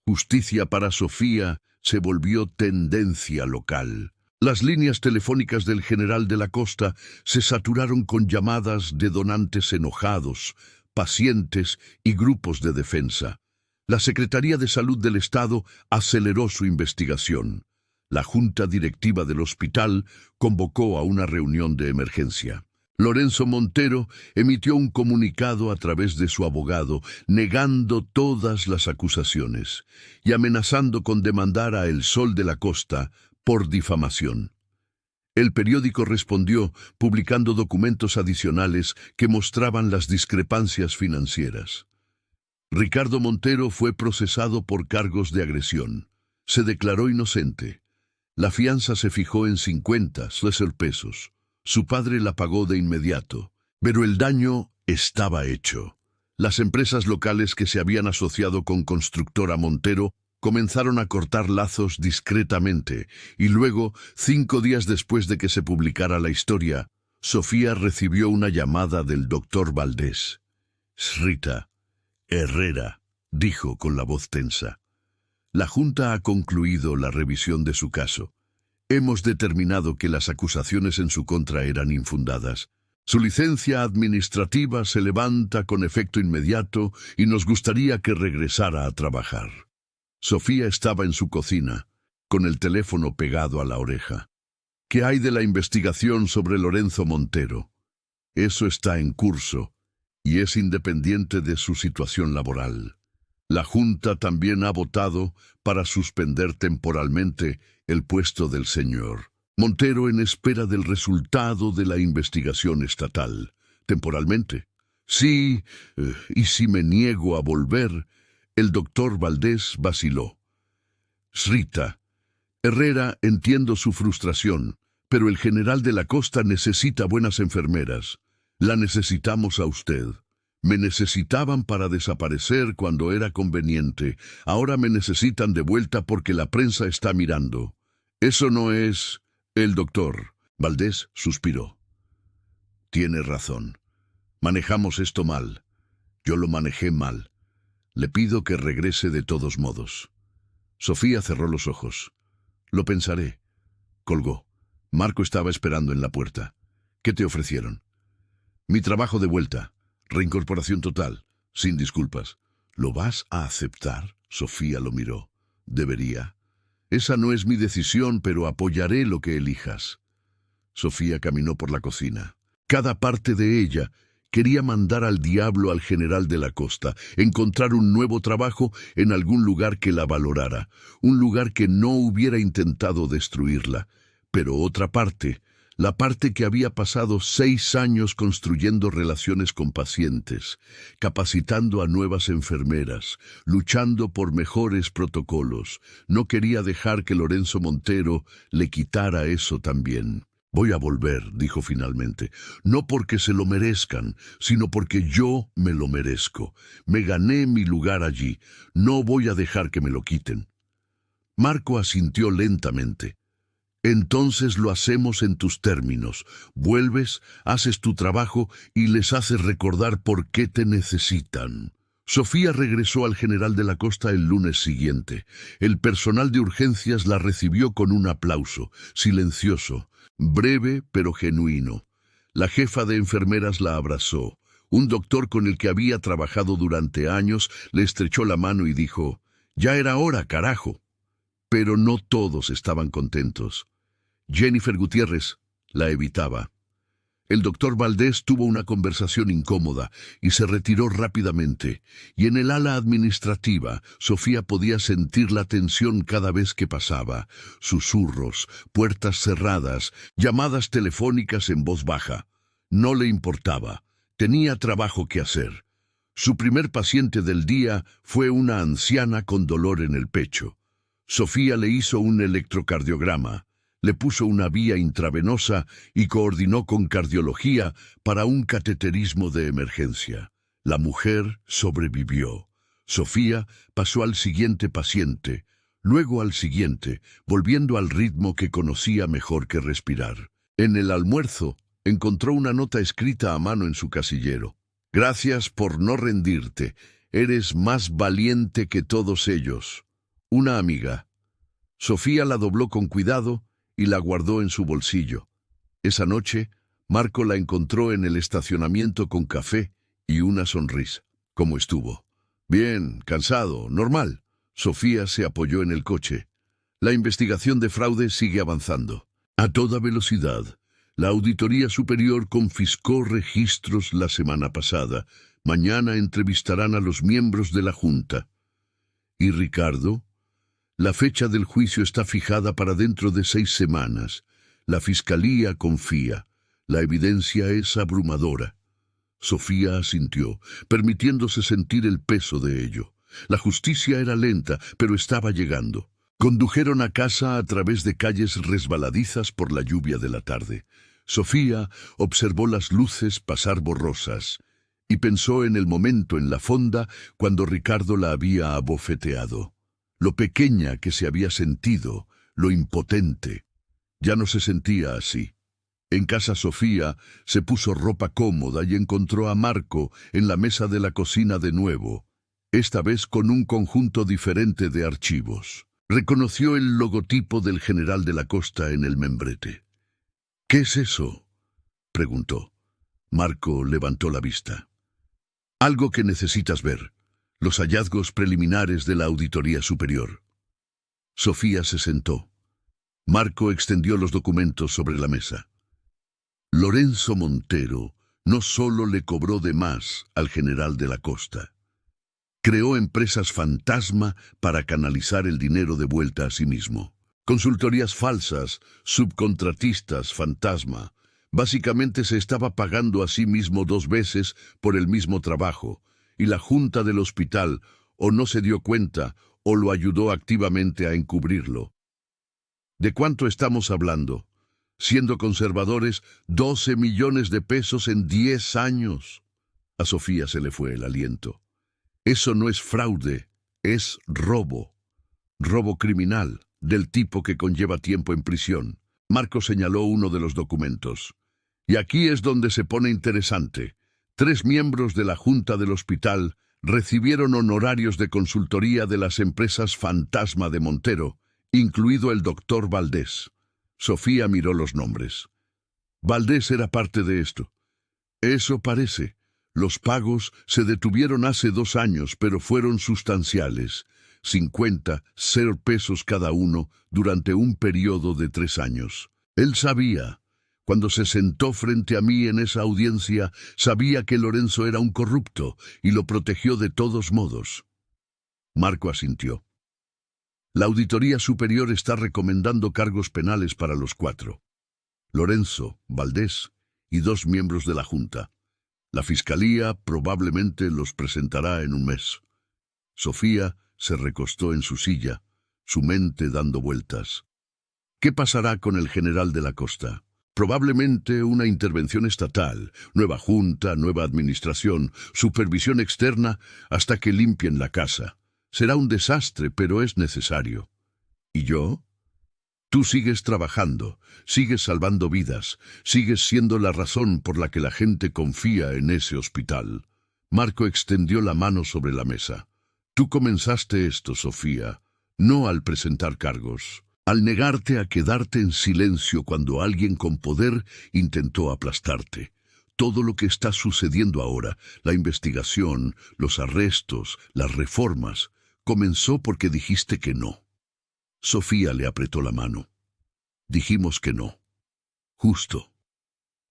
Justicia para Sofía se volvió tendencia local. Las líneas telefónicas del general de la Costa se saturaron con llamadas de donantes enojados, pacientes y grupos de defensa. La Secretaría de Salud del Estado aceleró su investigación. La Junta Directiva del hospital convocó a una reunión de emergencia. Lorenzo Montero emitió un comunicado a través de su abogado, negando todas las acusaciones y amenazando con demandar a El Sol de la Costa por difamación. El periódico respondió publicando documentos adicionales que mostraban las discrepancias financieras. Ricardo Montero fue procesado por cargos de agresión. Se declaró inocente. La fianza se fijó en 50 pesos. Su padre la pagó de inmediato, pero el daño estaba hecho. Las empresas locales que se habían asociado con Constructora Montero comenzaron a cortar lazos discretamente, y luego, 5 días después de que se publicara la historia, Sofía recibió una llamada del doctor Valdés. Srita, Herrera, dijo con la voz tensa. La Junta ha concluido la revisión de su caso. Hemos determinado que las acusaciones en su contra eran infundadas. Su licencia administrativa se levanta con efecto inmediato y nos gustaría que regresara a trabajar. Sofía estaba en su cocina, con el teléfono pegado a la oreja. ¿Qué hay de la investigación sobre Lorenzo Montero? Eso está en curso y es independiente de su situación laboral. La Junta también ha votado para suspender temporalmente el puesto del señor Montero en espera del resultado de la investigación estatal. Temporalmente. Sí, y si me niego a volver, el doctor Valdés vaciló. Srita, Herrera, entiendo su frustración, pero el general de la Costa necesita buenas enfermeras. La necesitamos a usted. Me necesitaban para desaparecer cuando era conveniente. Ahora me necesitan de vuelta porque la prensa está mirando. Eso no es... El doctor Valdés suspiró. Tiene razón. Manejamos esto mal. Yo lo manejé mal. Le pido que regrese de todos modos. Sofía cerró los ojos. Lo pensaré. Colgó. Marco estaba esperando en la puerta. ¿Qué te ofrecieron? Mi trabajo de vuelta. Reincorporación total. Sin disculpas. ¿Lo vas a aceptar? Sofía lo miró. Debería. Esa no es mi decisión, pero apoyaré lo que elijas. Sofía caminó por la cocina. Cada parte de ella quería mandar al diablo al general de la Costa, encontrar un nuevo trabajo en algún lugar que la valorara, un lugar que no hubiera intentado destruirla. Pero otra parte, la parte que había pasado 6 años construyendo relaciones con pacientes, capacitando a nuevas enfermeras, luchando por mejores protocolos, no quería dejar que Lorenzo Montero le quitara eso también. Voy a volver, dijo finalmente, no porque se lo merezcan, sino porque yo me lo merezco. Me gané mi lugar allí, no voy a dejar que me lo quiten. Marco asintió lentamente. Entonces lo hacemos en tus términos. Vuelves, haces tu trabajo y les haces recordar por qué te necesitan. Sofía regresó al general de la Costa el lunes siguiente. El personal de urgencias la recibió con un aplauso, silencioso, breve pero genuino. La jefa de enfermeras la abrazó. Un doctor con el que había trabajado durante años le estrechó la mano y dijo, «Ya era hora, carajo». Pero no todos estaban contentos. Jennifer Gutiérrez la evitaba. El doctor Valdés tuvo una conversación incómoda y se retiró rápidamente, y en el ala administrativa Sofía podía sentir la tensión cada vez que pasaba, susurros, puertas cerradas, llamadas telefónicas en voz baja. No le importaba, tenía trabajo que hacer. Su primer paciente del día fue una anciana con dolor en el pecho. Sofía le hizo un electrocardiograma, le puso una vía intravenosa y coordinó con cardiología para un cateterismo de emergencia. La mujer sobrevivió. Sofía pasó al siguiente paciente, luego al siguiente, volviendo al ritmo que conocía mejor que respirar. En el almuerzo, encontró una nota escrita a mano en su casillero. «Gracias por no rendirte. Eres más valiente que todos ellos. Una amiga». Sofía la dobló con cuidado y la guardó en su bolsillo. Esa noche, Marco la encontró en el estacionamiento con café y una sonrisa. ¿Cómo estuvo? Bien, cansado, normal. Sofía se apoyó en el coche. La investigación de fraude sigue avanzando. A toda velocidad. La Auditoría Superior confiscó registros la semana pasada. Mañana entrevistarán a los miembros de la Junta. ¿Y Ricardo? La fecha del juicio está fijada para dentro de 6 semanas. La Fiscalía confía. La evidencia es abrumadora. Sofía asintió, permitiéndose sentir el peso de ello. La justicia era lenta, pero estaba llegando. Condujeron a casa a través de calles resbaladizas por la lluvia de la tarde. Sofía observó las luces pasar borrosas y pensó en el momento en la fonda cuando Ricardo la había abofeteado. Lo pequeña que se había sentido, lo impotente. Ya no se sentía así. En casa Sofía se puso ropa cómoda y encontró a Marco en la mesa de la cocina de nuevo, esta vez con un conjunto diferente de archivos. Reconoció el logotipo del general de la Costa en el membrete. «¿Qué es eso?», preguntó. Marco levantó la vista. «Algo que necesitas ver. Los hallazgos preliminares de la Auditoría Superior». Sofía se sentó. Marco extendió los documentos sobre la mesa. Lorenzo Montero no solo le cobró de más al general de la Costa. Creó empresas fantasma para canalizar el dinero de vuelta a sí mismo. Consultorías falsas, subcontratistas fantasma. Básicamente se estaba pagando a sí mismo 2 veces por el mismo trabajo, y la junta del hospital o no se dio cuenta o lo ayudó activamente a encubrirlo. ¿De cuánto estamos hablando? Siendo conservadores, 12 millones de pesos en 10 años. A Sofía se le fue el aliento. Eso no es fraude, es robo. Robo criminal, del tipo que conlleva tiempo en prisión. Marco señaló uno de los documentos. Y aquí es donde se pone interesante. 3 miembros de la Junta del Hospital recibieron honorarios de consultoría de las empresas fantasma de Montero, incluido el doctor Valdés. Sofía miró los nombres. Valdés era parte de esto. Eso parece. Los pagos se detuvieron hace 2 años, pero fueron sustanciales. 50 pesos cada uno durante un periodo de 3 años. Él sabía. Cuando se sentó frente a mí en esa audiencia, sabía que Lorenzo era un corrupto y lo protegió de todos modos. Marco asintió. La Auditoría Superior está recomendando cargos penales para los 4. Lorenzo, Valdés y 2 miembros de la Junta. La Fiscalía probablemente los presentará en un mes. Sofía se recostó en su silla, su mente dando vueltas. ¿Qué pasará con el general de la Costa? Probablemente una intervención estatal, nueva junta, nueva administración, supervisión externa, hasta que limpien la casa. Será un desastre, pero es necesario. ¿Y yo? Tú sigues trabajando, sigues salvando vidas, sigues siendo la razón por la que la gente confía en ese hospital. Marco extendió la mano sobre la mesa. Tú comenzaste esto, Sofía, no al presentar cargos, al negarte a quedarte en silencio cuando alguien con poder intentó aplastarte. Todo lo que está sucediendo ahora, la investigación, los arrestos, las reformas, comenzó porque dijiste que no. Sofía le apretó la mano. Dijimos que no. Justo.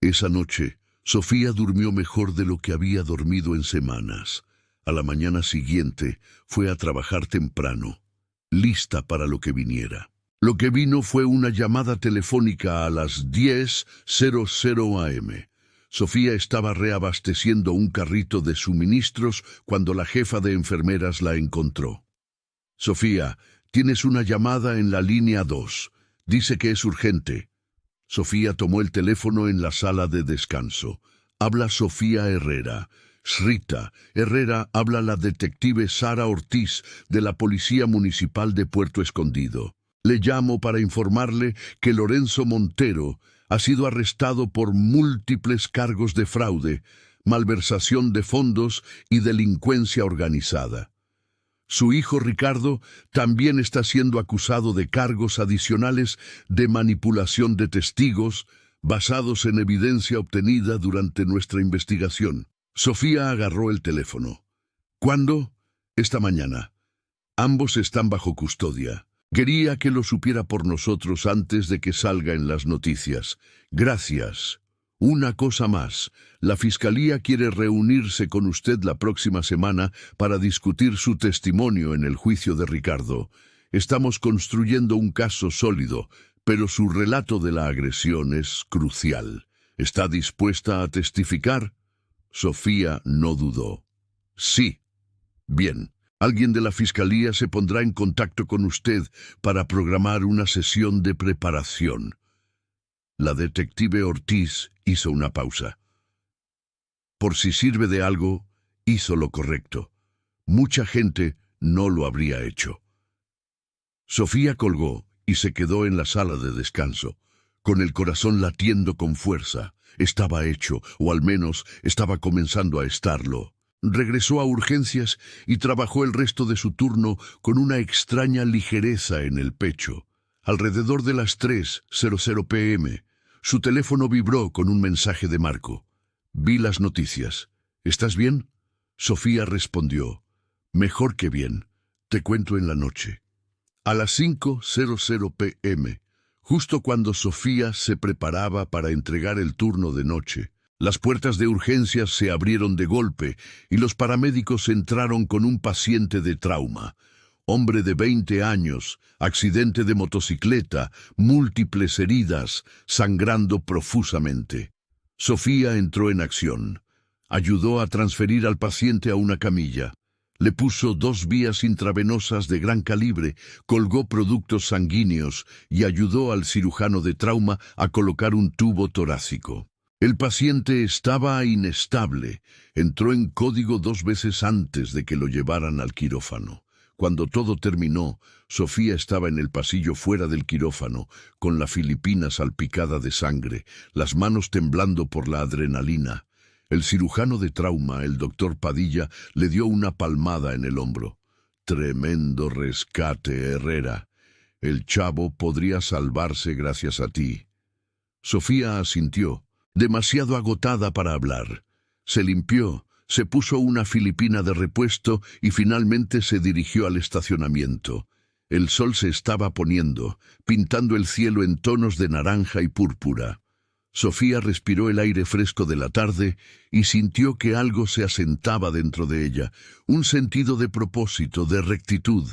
Esa noche, Sofía durmió mejor de lo que había dormido en semanas. A la mañana siguiente, fue a trabajar temprano, lista para lo que viniera. Lo que vino fue una llamada telefónica a las 10:00 am. Sofía estaba reabasteciendo un carrito de suministros cuando la jefa de enfermeras la encontró. Sofía, tienes una llamada en la línea 2. Dice que es urgente. Sofía tomó el teléfono en la sala de descanso. Habla Sofía Herrera. Srita Herrera, habla la detective Sara Ortiz de la Policía Municipal de Puerto Escondido. Le llamo para informarle que Lorenzo Montero ha sido arrestado por múltiples cargos de fraude, malversación de fondos y delincuencia organizada. Su hijo Ricardo también está siendo acusado de cargos adicionales de manipulación de testigos basados en evidencia obtenida durante nuestra investigación. Sofía agarró el teléfono. ¿Cuándo? Esta mañana. Ambos están bajo custodia. Quería que lo supiera por nosotros antes de que salga en las noticias. Gracias. Una cosa más. La Fiscalía quiere reunirse con usted la próxima semana para discutir su testimonio en el juicio de Ricardo. Estamos construyendo un caso sólido, pero su relato de la agresión es crucial. ¿Está dispuesta a testificar? Sofía no dudó. Sí. Bien. Alguien de la Fiscalía se pondrá en contacto con usted para programar una sesión de preparación. La detective Ortiz hizo una pausa. Por si sirve de algo, hizo lo correcto. Mucha gente no lo habría hecho. Sofía colgó y se quedó en la sala de descanso. con el corazón latiendo con fuerza. Estaba hecho, o al menos estaba comenzando a estarlo. Regresó a urgencias y trabajó el resto de su turno con una extraña ligereza en el pecho. Alrededor de las 3:00 p.m., su teléfono vibró con un mensaje de Marco. Vi las noticias. ¿Estás bien? Sofía respondió. Mejor que bien. Te cuento en la noche. A las 5:00 p.m., justo cuando Sofía se preparaba para entregar el turno de noche, las puertas de urgencias se abrieron de golpe y los paramédicos entraron con un paciente de trauma. Hombre de 20 años, accidente de motocicleta, múltiples heridas, sangrando profusamente. Sofía entró en acción. Ayudó a transferir al paciente a una camilla. Le puso 2 vías intravenosas de gran calibre, colgó productos sanguíneos y ayudó al cirujano de trauma a colocar un tubo torácico. El paciente estaba inestable. Entró en código 2 veces antes de que lo llevaran al quirófano. Cuando todo terminó, Sofía estaba en el pasillo fuera del quirófano, con la filipina salpicada de sangre, las manos temblando por la adrenalina. El cirujano de trauma, el doctor Padilla, le dio una palmada en el hombro. Tremendo rescate, Herrera. El chavo podría salvarse gracias a ti. Sofía asintió, demasiado agotada para hablar. Se limpió, se puso una filipina de repuesto y finalmente se dirigió al estacionamiento. El sol se estaba poniendo, pintando el cielo en tonos de naranja y púrpura. Sofía respiró el aire fresco de la tarde y sintió que algo se asentaba dentro de ella, un sentido de propósito, de rectitud.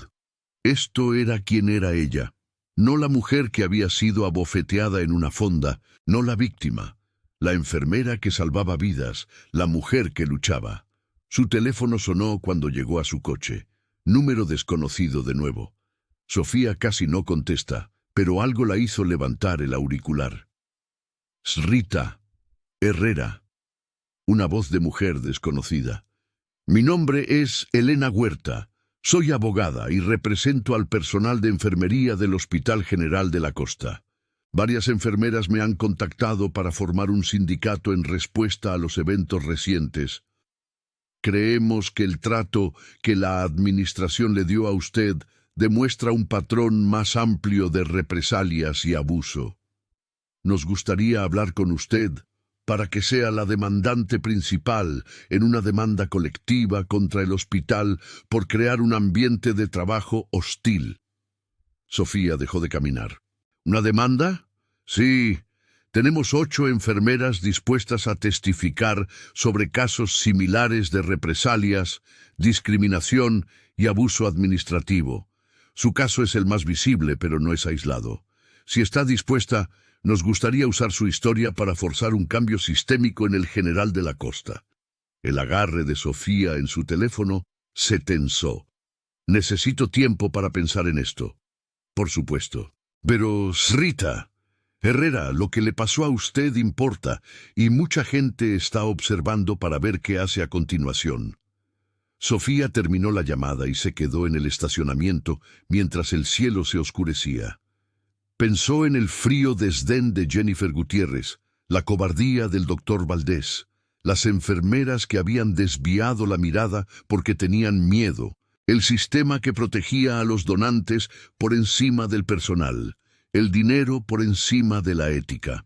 Esto era quien era ella, no la mujer que había sido abofeteada en una fonda, no la víctima, la enfermera que salvaba vidas, la mujer que luchaba. Su teléfono sonó cuando llegó a su coche. Número desconocido de nuevo. Sofía casi no contesta, pero algo la hizo levantar el auricular. Srita Herrera. Una voz de mujer desconocida. Mi nombre es Elena Huerta. Soy abogada y represento al personal de enfermería del Hospital General de la Costa. Varias enfermeras me han contactado para formar un sindicato en respuesta a los eventos recientes. Creemos que el trato que la administración le dio a usted demuestra un patrón más amplio de represalias y abuso. Nos gustaría hablar con usted para que sea la demandante principal en una demanda colectiva contra el hospital por crear un ambiente de trabajo hostil. Sofía dejó de caminar. ¿Una demanda? Sí. Tenemos 8 enfermeras dispuestas a testificar sobre casos similares de represalias, discriminación y abuso administrativo. Su caso es el más visible, pero no es aislado. Si está dispuesta, nos gustaría usar su historia para forzar un cambio sistémico en el General de la Costa. El agarre de Sofía en su teléfono se tensó. Necesito tiempo para pensar en esto. Por supuesto. Pero, Srita Herrera, lo que le pasó a usted importa, y mucha gente está observando para ver qué hace a continuación. Sofía terminó la llamada y se quedó en el estacionamiento mientras el cielo se oscurecía. Pensó en el frío desdén de Jennifer Gutiérrez, la cobardía del doctor Valdés, las enfermeras que habían desviado la mirada porque tenían miedo, el sistema que protegía a los donantes por encima del personal, el dinero por encima de la ética.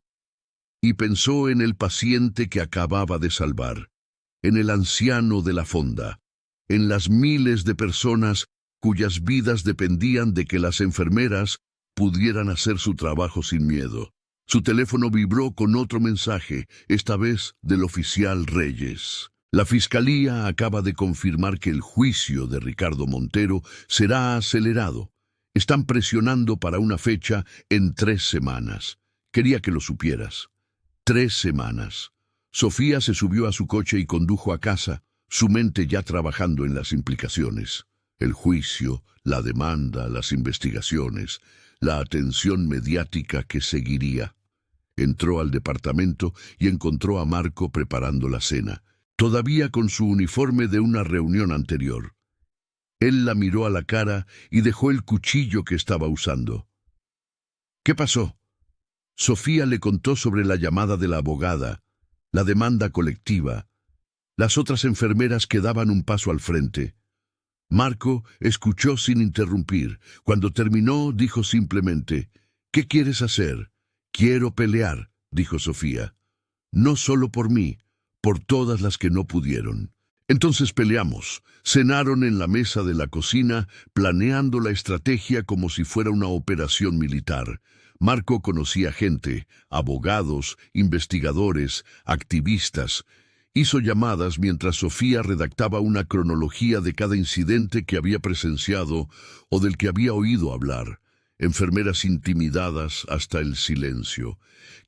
Y pensó en el paciente que acababa de salvar, en el anciano de la fonda, en las miles de personas cuyas vidas dependían de que las enfermeras pudieran hacer su trabajo sin miedo. Su teléfono vibró con otro mensaje, esta vez del oficial Reyes. La Fiscalía acaba de confirmar que el juicio de Ricardo Montero será acelerado. Están presionando para una fecha en 3 semanas. Quería que lo supieras. 3 semanas. Sofía se subió a su coche y condujo a casa, su mente ya trabajando en las implicaciones. El juicio, la demanda, las investigaciones, la atención mediática que seguiría. Entró al departamento y encontró a Marco preparando la cena, todavía con su uniforme de una reunión anterior. Él la miró a la cara y dejó el cuchillo que estaba usando. ¿Qué pasó? Sofía le contó sobre la llamada de la abogada, la demanda colectiva. Las otras enfermeras quedaban un paso al frente. Marco escuchó sin interrumpir. Cuando terminó, dijo simplemente: «¿Qué quieres hacer?» «Quiero pelear», dijo Sofía. «No solo por mí, por todas las que no pudieron». Entonces peleamos. Cenaron en la mesa de la cocina, planeando la estrategia como si fuera una operación militar. Marco conocía gente, abogados, investigadores, activistas. Hizo llamadas mientras Sofía redactaba una cronología de cada incidente que había presenciado o del que había oído hablar. Enfermeras intimidadas hasta el silencio,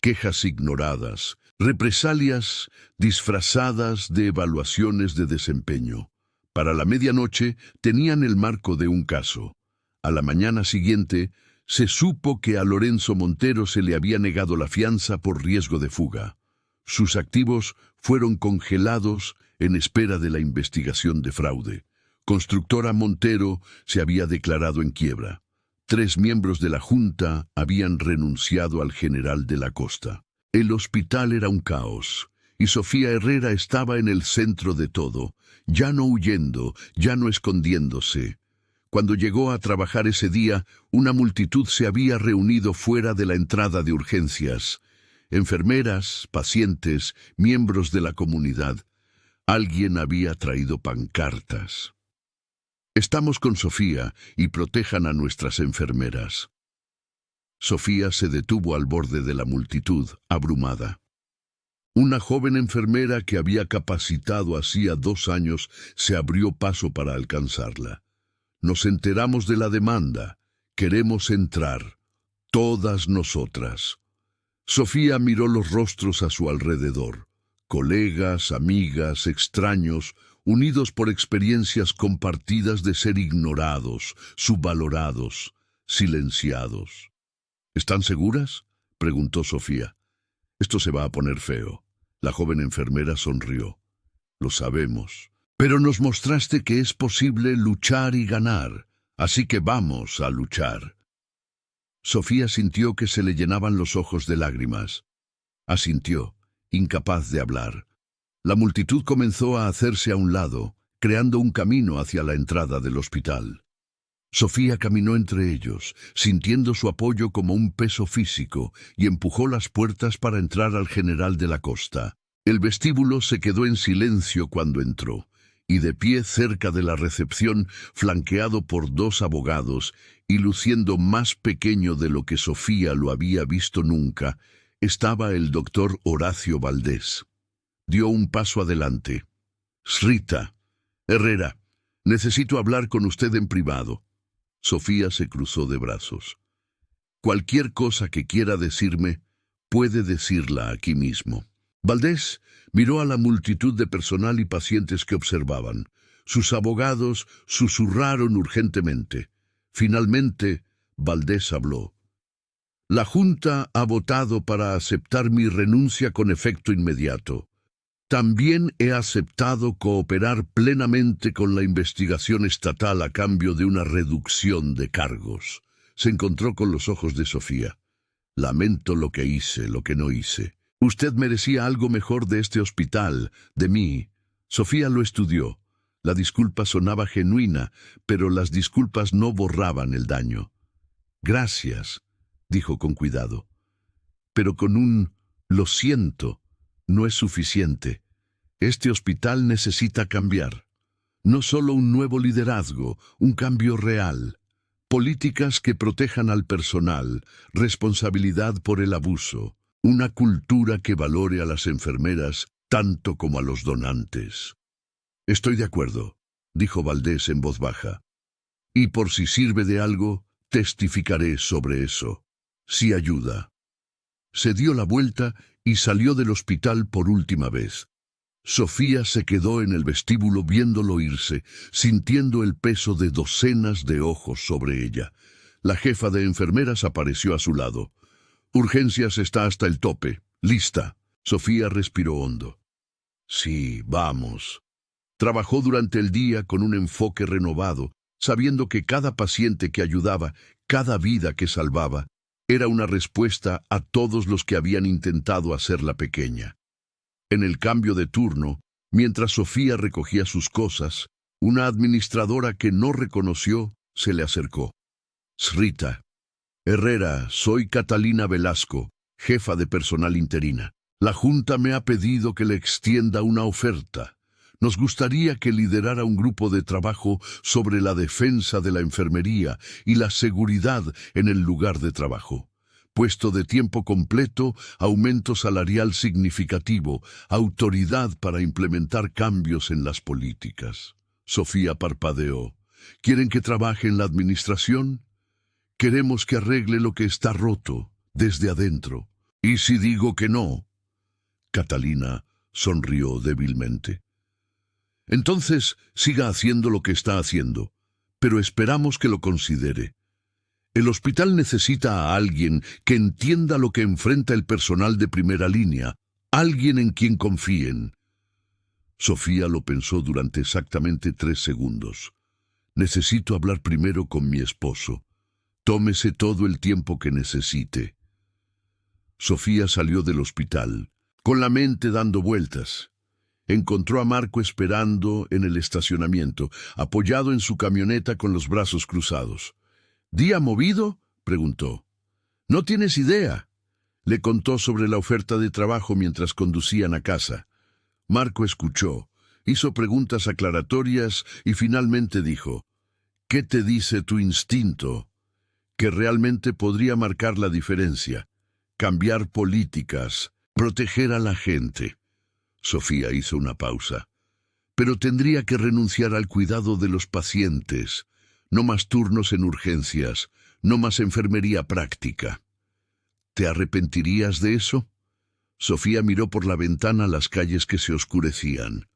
quejas ignoradas, represalias disfrazadas de evaluaciones de desempeño. Para la medianoche tenían el marco de un caso. A la mañana siguiente se supo que a Lorenzo Montero se le había negado la fianza por riesgo de fuga. Sus activos fueron congelados en espera de la investigación de fraude. Constructora Montero se había declarado en quiebra. 3 miembros de la Junta habían renunciado al general de la Costa. El hospital era un caos, y Sofía Herrera estaba en el centro de todo, ya no huyendo, ya no escondiéndose. Cuando llegó a trabajar ese día, una multitud se había reunido fuera de la entrada de urgencias. Enfermeras, pacientes, miembros de la comunidad. Alguien había traído pancartas. «Estamos con Sofía y protejan a nuestras enfermeras». Sofía se detuvo al borde de la multitud, abrumada. Una joven enfermera que había capacitado hacía 2 años se abrió paso para alcanzarla. «Nos enteramos de la demanda. Queremos entrar. Todas nosotras». Sofía miró los rostros a su alrededor. Colegas, amigas, extraños, unidos por experiencias compartidas de ser ignorados, subvalorados, silenciados. «¿Están seguras?», preguntó Sofía. «Esto se va a poner feo». La joven enfermera sonrió. «Lo sabemos. Pero nos mostraste que es posible luchar y ganar, así que vamos a luchar». Sofía sintió que se le llenaban los ojos de lágrimas. Asintió, incapaz de hablar. La multitud comenzó a hacerse a un lado, creando un camino hacia la entrada del hospital. Sofía caminó entre ellos, sintiendo su apoyo como un peso físico, y empujó las puertas para entrar al general de la Costa. El vestíbulo se quedó en silencio cuando entró, y de pie cerca de la recepción, flanqueado por 2 abogados, y luciendo más pequeño de lo que Sofía lo había visto nunca, estaba el doctor Horacio Valdés. Dio un paso adelante. «Srita, Herrera, necesito hablar con usted en privado». Sofía se cruzó de brazos. «Cualquier cosa que quiera decirme, puede decirla aquí mismo». Valdés miró a la multitud de personal y pacientes que observaban. Sus abogados susurraron urgentemente. Finalmente, Valdés habló. «La Junta ha votado para aceptar mi renuncia con efecto inmediato. También he aceptado cooperar plenamente con la investigación estatal a cambio de una reducción de cargos». Se encontró con los ojos de Sofía. «Lamento lo que hice, lo que no hice. Usted merecía algo mejor de este hospital, de mí». Sofía lo estudió. La disculpa sonaba genuina, pero las disculpas no borraban el daño. «Gracias», dijo con cuidado. Pero con un «lo siento» no es suficiente. Este hospital necesita cambiar. No solo un nuevo liderazgo, un cambio real. Políticas que protejan al personal, responsabilidad por el abuso, una cultura que valore a las enfermeras tanto como a los donantes. «Estoy de acuerdo», dijo Valdés en voz baja. «Y por si sirve de algo, testificaré sobre eso. Si ayuda». Se dio la vuelta y salió del hospital por última vez. Sofía se quedó en el vestíbulo viéndolo irse, sintiendo el peso de docenas de ojos sobre ella. La jefa de enfermeras apareció a su lado. «Urgencias está hasta el tope. Lista». Sofía respiró hondo. «Sí, vamos». Trabajó durante el día con un enfoque renovado, sabiendo que cada paciente que ayudaba, cada vida que salvaba, Era una respuesta a todos los que habían intentado hacerla pequeña. En el cambio de turno, mientras Sofía recogía sus cosas, una administradora que no reconoció se le acercó. Srita. Herrera, soy Catalina Velasco, jefa de personal interina. La Junta me ha pedido que le extienda una oferta. Nos gustaría que liderara un grupo de trabajo sobre la defensa de la enfermería y la seguridad en el lugar de trabajo. Puesto de tiempo completo, aumento salarial significativo, autoridad para implementar cambios en las políticas. Sofía parpadeó. ¿Quieren que trabaje en la administración? Queremos que arregle lo que está roto, desde adentro. ¿Y si digo que no? Catalina sonrió débilmente. Entonces, siga haciendo lo que está haciendo, pero esperamos que lo considere. El hospital necesita a alguien que entienda lo que enfrenta el personal de primera línea, alguien en quien confíen. Sofía lo pensó durante exactamente 3 segundos. Necesito hablar primero con mi esposo. Tómese todo el tiempo que necesite. Sofía salió del hospital, con la mente dando vueltas. Encontró a Marco esperando en el estacionamiento, apoyado en su camioneta con los brazos cruzados. ¿Día movido?, preguntó. No tienes idea. Le contó sobre la oferta de trabajo mientras conducían a casa. Marco escuchó, hizo preguntas aclaratorias y finalmente dijo, ¿qué te dice tu instinto? Que realmente podría marcar la diferencia, cambiar políticas, proteger a la gente. Sofía hizo una pausa. Pero tendría que renunciar al cuidado de los pacientes. No más turnos en urgencias, no más enfermería práctica. ¿Te arrepentirías de eso? Sofía miró por la ventana las calles que se oscurecían.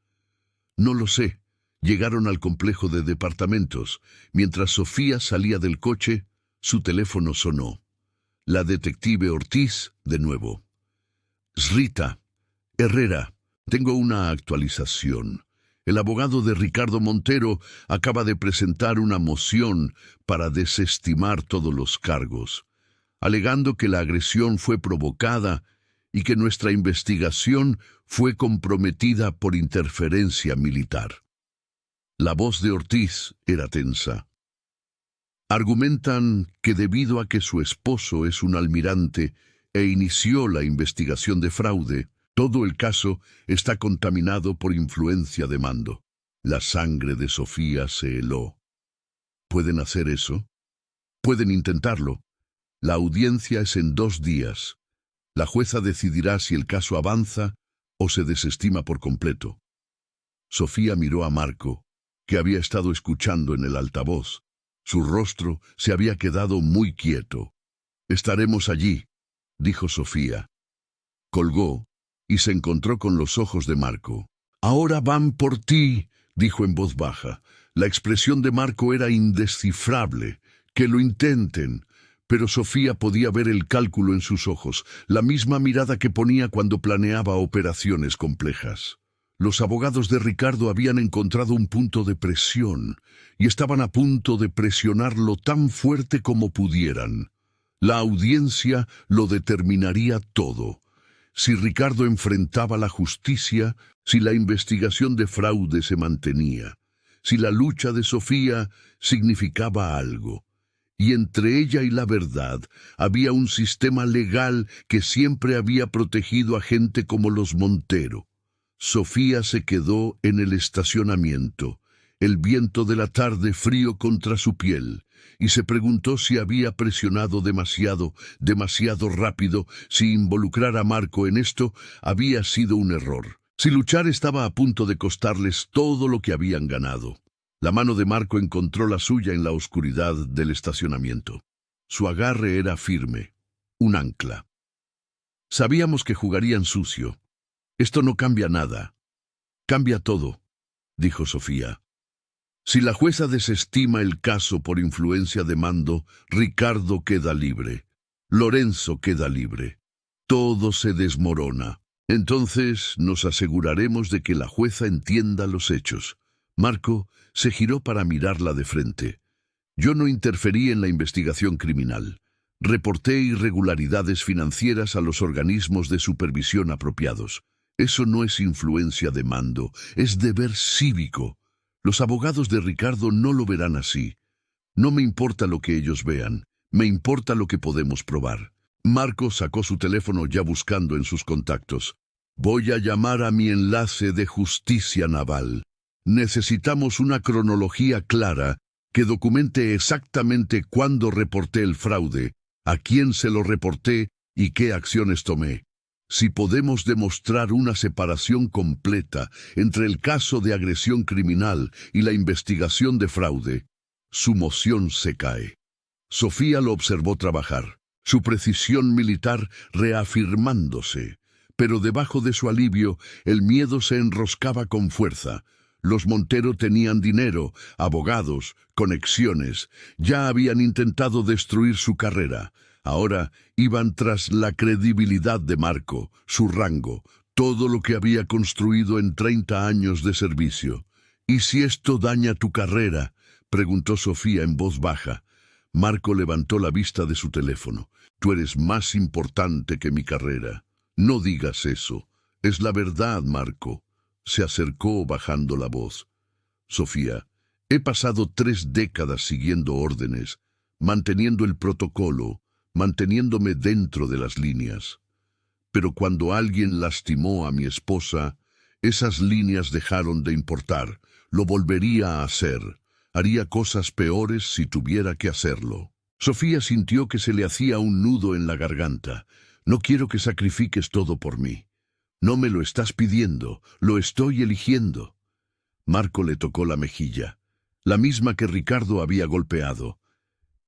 No lo sé. Llegaron al complejo de departamentos. Mientras Sofía salía del coche, su teléfono sonó. La detective Ortiz, de nuevo. Srita. Herrera. Tengo una actualización. El abogado de Ricardo Montero acaba de presentar una moción para desestimar todos los cargos, alegando que la agresión fue provocada y que nuestra investigación fue comprometida por interferencia militar. La voz de Ortiz era tensa. Argumentan que debido a que su esposo es un almirante e inició la investigación de fraude, todo el caso está contaminado por influencia de mando. La sangre de Sofía se heló. ¿Pueden hacer eso? Pueden intentarlo. La audiencia es en 2 días. La jueza decidirá si el caso avanza o se desestima por completo. Sofía miró a Marco, que había estado escuchando en el altavoz. Su rostro se había quedado muy quieto. «Estaremos allí», dijo Sofía. Colgó y se encontró con los ojos de Marco. «Ahora van por ti», dijo en voz baja. La expresión de Marco era indescifrable. «Que lo intenten». Pero Sofía podía ver el cálculo en sus ojos, la misma mirada que ponía cuando planeaba operaciones complejas. Los abogados de Ricardo habían encontrado un punto de presión y estaban a punto de presionarlo tan fuerte como pudieran. La audiencia lo determinaría todo. Si Ricardo enfrentaba la justicia, si la investigación de fraude se mantenía, si la lucha de Sofía significaba algo. Y entre ella y la verdad había un sistema legal que siempre había protegido a gente como los Montero. Sofía se quedó en el estacionamiento, el viento de la tarde frío contra su piel, y se preguntó si había presionado demasiado rápido, si involucrar a Marco en esto había sido un error, si luchar estaba a punto de costarles todo lo que habían ganado. La mano de Marco encontró la suya en la oscuridad del estacionamiento. Su agarre era firme, un ancla. Sabíamos que jugarían sucio. Esto no cambia nada. Cambia todo, dijo Sofía. Si la jueza desestima el caso por influencia de mando, Ricardo queda libre. Lorenzo queda libre. Todo se desmorona. Entonces nos aseguraremos de que la jueza entienda los hechos. Marco se giró para mirarla de frente. Yo no interferí en la investigación criminal. Reporté irregularidades financieras a los organismos de supervisión apropiados. Eso no es influencia de mando, es deber cívico. Los abogados de Ricardo no lo verán así. No me importa lo que ellos vean, me importa lo que podemos probar. Marco sacó su teléfono ya buscando en sus contactos. Voy a llamar a mi enlace de justicia naval. Necesitamos una cronología clara que documente exactamente cuándo reporté el fraude, a quién se lo reporté y qué acciones tomé. Si podemos demostrar una separación completa entre el caso de agresión criminal y la investigación de fraude, su moción se cae. Sofía lo observó trabajar, su precisión militar reafirmándose, pero debajo de su alivio el miedo se enroscaba con fuerza. Los Montero tenían dinero, abogados, conexiones, ya habían intentado destruir su carrera. Ahora iban tras la credibilidad de Marco, su rango, todo lo que había construido en 30 años de servicio. ¿Y si esto daña tu carrera?, preguntó Sofía en voz baja. Marco levantó la vista de su teléfono. Tú eres más importante que mi carrera. No digas eso. Es la verdad, Marco. Se acercó bajando la voz. Sofía, he pasado 3 décadas siguiendo órdenes, manteniendo el protocolo, manteniéndome dentro de las líneas. Pero cuando alguien lastimó a mi esposa, esas líneas dejaron de importar. Lo volvería a hacer. Haría cosas peores si tuviera que hacerlo. Sofía sintió que se le hacía un nudo en la garganta. No quiero que sacrifiques todo por mí. No me lo estás pidiendo, lo estoy eligiendo. Marco le tocó la mejilla, la misma que Ricardo había golpeado.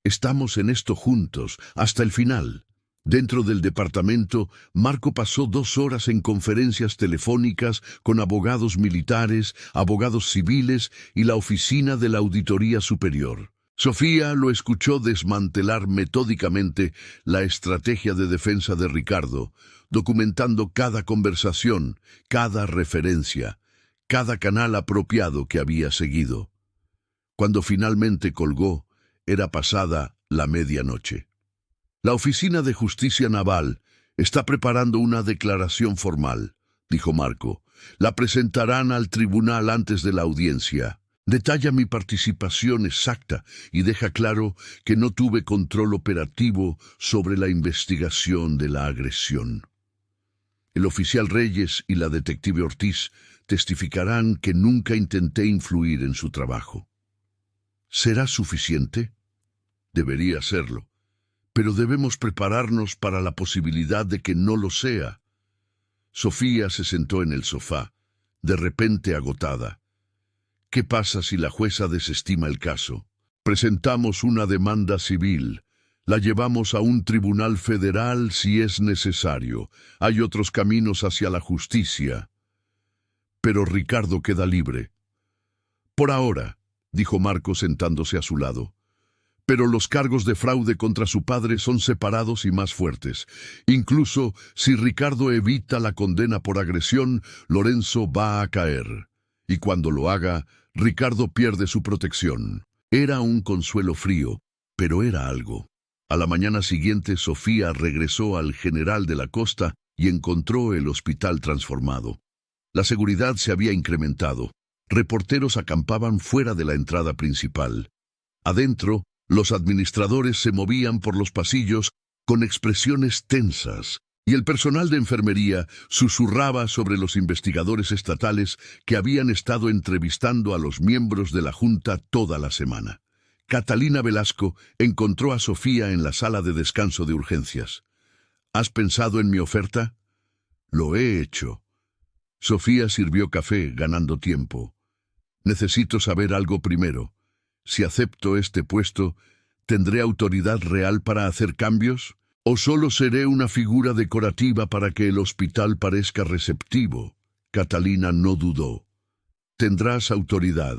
Estamos en esto juntos, hasta el final. Dentro del departamento, Marco pasó 2 horas en conferencias telefónicas con abogados militares, abogados civiles y la oficina de la Auditoría Superior. Sofía lo escuchó desmantelar metódicamente la estrategia de defensa de Ricardo, documentando cada conversación, cada referencia, cada canal apropiado que había seguido. Cuando finalmente colgó, era pasada la medianoche. La Oficina de Justicia Naval está preparando una declaración formal, dijo Marco. La presentarán al tribunal antes de la audiencia. Detalla mi participación exacta y deja claro que no tuve control operativo sobre la investigación de la agresión. El oficial Reyes y la detective Ortiz testificarán que nunca intenté influir en su trabajo. ¿Será suficiente? Debería serlo, pero debemos prepararnos para la posibilidad de que no lo sea. Sofía se sentó en el sofá, de repente agotada. ¿Qué pasa si la jueza desestima el caso? Presentamos una demanda civil. La llevamos a un tribunal federal si es necesario. Hay otros caminos hacia la justicia. Pero Ricardo queda libre. Por ahora, dijo Marco sentándose a su lado. Pero los cargos de fraude contra su padre son separados y más fuertes. Incluso si Ricardo evita la condena por agresión, Lorenzo va a caer. Y cuando lo haga, Ricardo pierde su protección. Era un consuelo frío, pero era algo. A la mañana siguiente, Sofía regresó al General de la Costa y encontró el hospital transformado. La seguridad se había incrementado. Reporteros acampaban fuera de la entrada principal. Adentro, los administradores se movían por los pasillos con expresiones tensas, y el personal de enfermería susurraba sobre los investigadores estatales que habían estado entrevistando a los miembros de la Junta toda la semana. Catalina Velasco encontró a Sofía en la sala de descanso de urgencias. ¿Has pensado en mi oferta? Lo he hecho. Sofía sirvió café, ganando tiempo. Necesito saber algo primero. Si acepto este puesto, ¿tendré autoridad real para hacer cambios? ¿O solo seré una figura decorativa para que el hospital parezca receptivo? Catalina no dudó. Tendrás autoridad.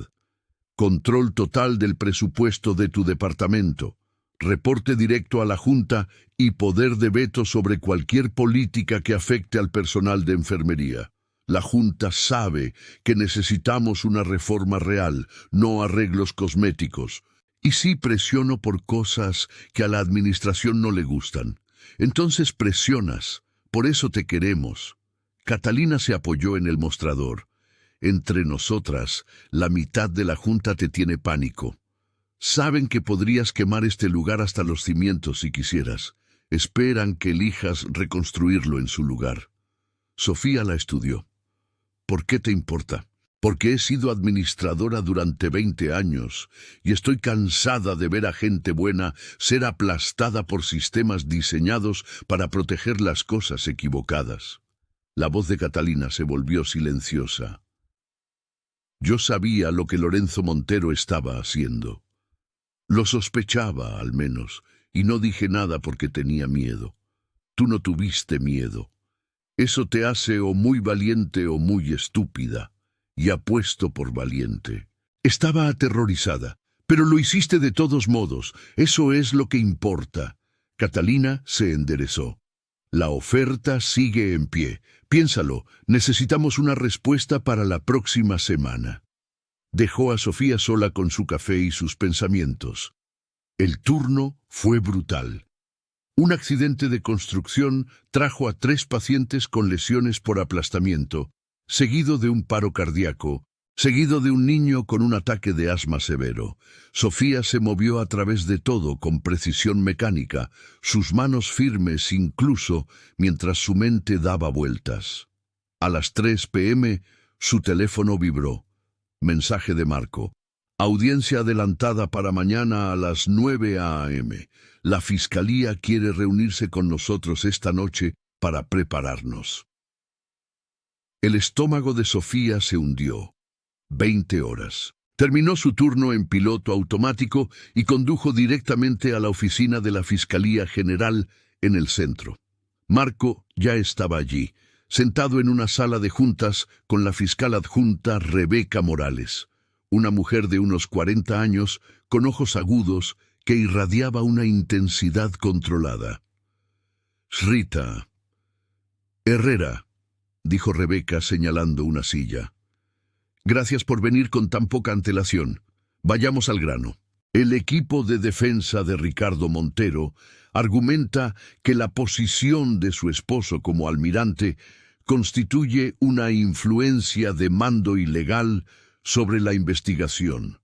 Control total del presupuesto de tu departamento. Reporte directo a la Junta y poder de veto sobre cualquier política que afecte al personal de enfermería. La Junta sabe que necesitamos una reforma real, no arreglos cosméticos. Y sí presiono por cosas que a la administración no le gustan. Entonces presionas. Por eso te queremos. Catalina se apoyó en el mostrador. Entre nosotras, la mitad de la junta te tiene pánico. Saben que podrías quemar este lugar hasta los cimientos si quisieras. Esperan que elijas reconstruirlo en su lugar. Sofía la estudió. ¿Por qué te importa? Porque he sido administradora durante 20 años y estoy cansada de ver a gente buena ser aplastada por sistemas diseñados para proteger las cosas equivocadas. La voz de Catalina se volvió silenciosa. Yo sabía lo que Lorenzo Montero estaba haciendo. Lo sospechaba, al menos, y no dije nada porque tenía miedo. Tú no tuviste miedo. Eso te hace o muy valiente o muy estúpida. Y apuesto por valiente. Estaba aterrorizada, pero lo hiciste de todos modos. Eso es lo que importa. Catalina se enderezó. La oferta sigue en pie. Piénsalo, necesitamos una respuesta para la próxima semana. Dejó a Sofía sola con su café y sus pensamientos. El turno fue brutal. Un accidente de construcción trajo a 3 pacientes con lesiones por aplastamiento, seguido de un paro cardíaco, seguido de un niño con un ataque de asma severo. Sofía se movió a través de todo con precisión mecánica, sus manos firmes incluso mientras su mente daba vueltas. A las 3 p.m. su teléfono vibró. Mensaje de Marco. Audiencia adelantada para mañana a las 9 a.m. La Fiscalía quiere reunirse con nosotros esta noche para prepararnos. El estómago de Sofía se hundió. 20 horas. Terminó su turno en piloto automático y condujo directamente a la oficina de la Fiscalía General en el centro. Marco ya estaba allí, sentado en una sala de juntas con la fiscal adjunta Rebeca Morales, una mujer de unos 40 años con ojos agudos que irradiaba una intensidad controlada. «Rita Herrera», dijo Rebeca señalando una silla. «Gracias por venir con tan poca antelación. Vayamos al grano». El equipo de defensa de Ricardo Montero argumenta que la posición de su esposo como almirante constituye una influencia de mando ilegal sobre la investigación.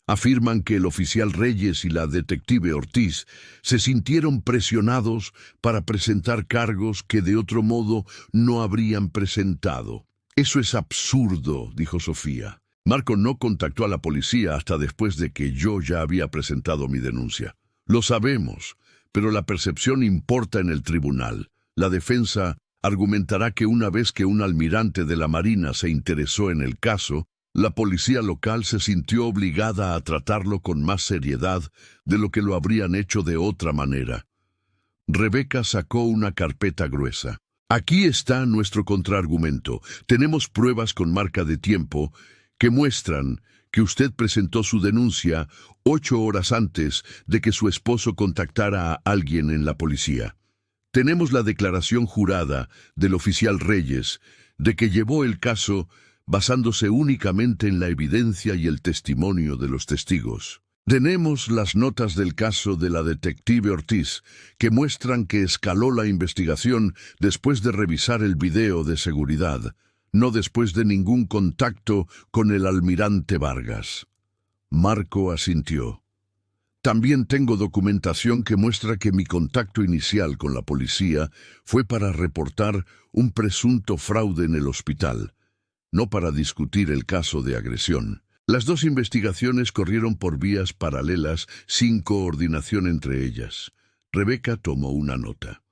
Afirman que el oficial Reyes y la detective Ortiz se sintieron presionados para presentar cargos que de otro modo no habrían presentado. «Eso es absurdo», dijo Sofía. «Marco no contactó a la policía hasta después de que yo ya había presentado mi denuncia. Lo sabemos, pero la percepción importa en el tribunal. La defensa argumentará que una vez que un almirante de la Marina se interesó en el caso, la policía local se sintió obligada a tratarlo con más seriedad de lo que lo habrían hecho de otra manera». Rebeca sacó una carpeta gruesa. «Aquí está nuestro contraargumento. Tenemos pruebas con marca de tiempo que muestran que usted presentó su denuncia 8 horas antes de que su esposo contactara a alguien en la policía. Tenemos la declaración jurada del oficial Reyes de que llevó el caso basándose únicamente en la evidencia y el testimonio de los testigos. Tenemos las notas del caso de la detective Ortiz, que muestran que escaló la investigación después de revisar el video de seguridad, no después de ningún contacto con el almirante Vargas». Marco asintió. «También tengo documentación que muestra que mi contacto inicial con la policía fue para reportar un presunto fraude en el hospital, no para discutir el caso de agresión. Las 2 investigaciones corrieron por vías paralelas sin coordinación entre ellas». Rebeca tomó una nota.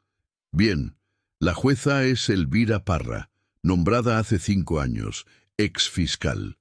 «Bien, la jueza es Elvira Parra, nombrada hace 5 años, ex fiscal.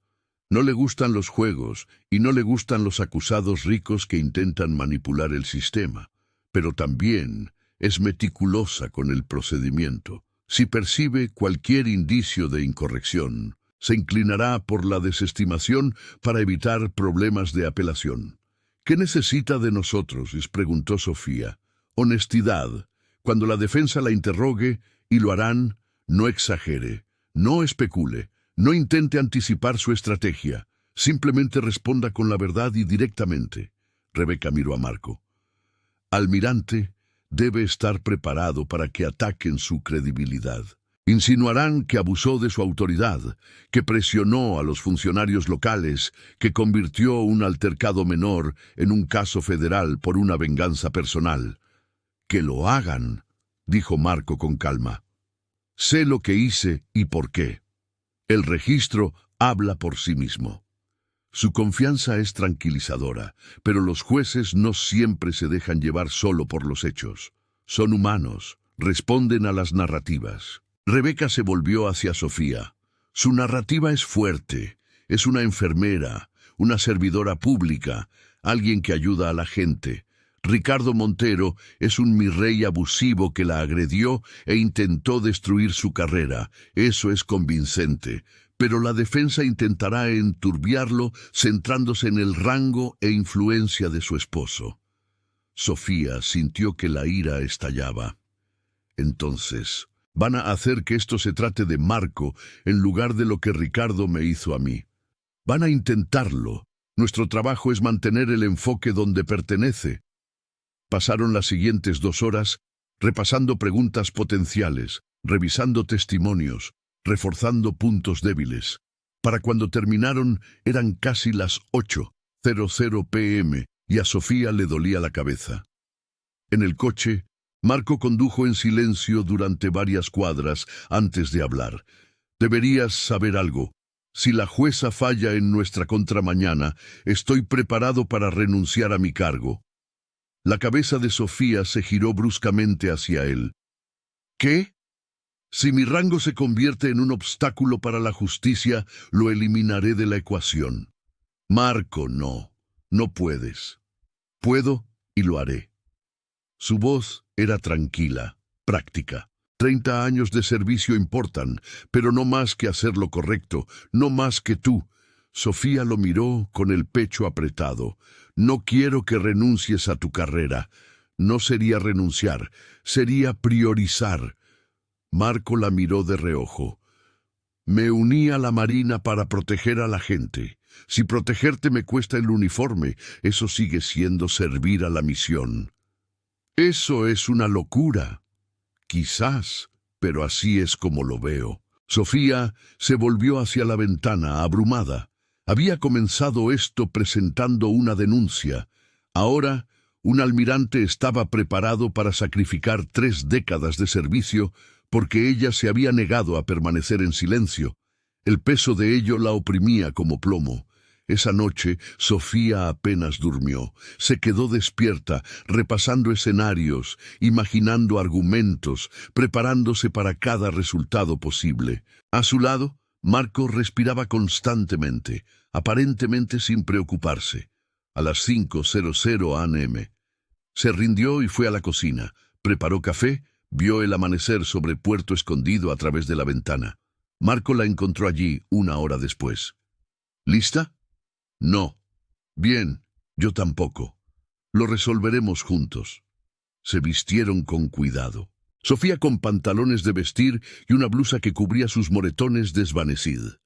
No le gustan los juegos y no le gustan los acusados ricos que intentan manipular el sistema, pero también es meticulosa con el procedimiento. Si percibe cualquier indicio de incorrección, se inclinará por la desestimación para evitar problemas de apelación». «¿Qué necesita de nosotros?», les preguntó Sofía. «Honestidad. Cuando la defensa la interrogue, y lo harán, no exagere, no especule, no intente anticipar su estrategia. Simplemente responda con la verdad y directamente. Rebeca miró a Marco. Almirante debe estar preparado para que ataquen su credibilidad. Insinuarán que abusó de su autoridad, que presionó a los funcionarios locales, que convirtió un altercado menor en un caso federal por una venganza personal. «Que lo hagan», dijo Marco con calma. «Sé lo que hice y por qué. El registro habla por sí mismo». Su confianza es tranquilizadora, pero los jueces no siempre se dejan llevar solo por los hechos. Son humanos, responden a las narrativas. Rebeca se volvió hacia Sofía. Su narrativa es fuerte, es una enfermera, una servidora pública, alguien que ayuda a la gente. Ricardo Montero es un mirrey abusivo que la agredió e intentó destruir su carrera. Eso es convincente. Pero la defensa intentará enturbiarlo centrándose en el rango e influencia de su esposo. Sofía sintió que la ira estallaba. Entonces, van a hacer que esto se trate de Marco en lugar de lo que Ricardo me hizo a mí. Van a intentarlo. Nuestro trabajo es mantener el enfoque donde pertenece. Pasaron las siguientes 2 horas repasando preguntas potenciales, revisando testimonios, reforzando puntos débiles. Para cuando terminaron eran casi las 8:00 p.m. y a Sofía le dolía la cabeza. En el coche, Marco condujo en silencio durante varias cuadras antes de hablar. «Deberías saber algo. Si la jueza falla en nuestra contra mañana, estoy preparado para renunciar a mi cargo». La cabeza de Sofía se giró bruscamente hacia él. «¿Qué? Si mi rango se convierte en un obstáculo para la justicia, lo eliminaré de la ecuación». «Marco, no puedes». «Puedo y lo haré». Su voz era tranquila, práctica. 30 años de servicio importan, pero no más que hacer lo correcto, no más que tú. Sofía lo miró con el pecho apretado. «No quiero que renuncies a tu carrera». No sería renunciar, sería priorizar. Marco la miró de reojo. «Me uní a la Marina para proteger a la gente. Si protegerte me cuesta el uniforme, eso sigue siendo servir a la misión». «Eso es una locura». «Quizás, pero así es como lo veo». Sofía se volvió hacia la ventana, abrumada. Había comenzado esto presentando una denuncia. Ahora, un almirante estaba preparado para sacrificar 3 décadas de servicio porque ella se había negado a permanecer en silencio. El peso de ello la oprimía como plomo. Esa noche, Sofía apenas durmió. Se quedó despierta, repasando escenarios, imaginando argumentos, preparándose para cada resultado posible. A su lado, Marco respiraba constantemente, aparentemente sin preocuparse. A las 5:00 a.m. Se rindió y fue a la cocina. Preparó café, vio el amanecer sobre Puerto Escondido a través de la ventana. Marco la encontró allí 1 hora después. «¿Lista?» «No». «Bien, yo tampoco. Lo resolveremos juntos». Se vistieron con cuidado. Sofía con pantalones de vestir y una blusa que cubría sus moretones desvanecidos.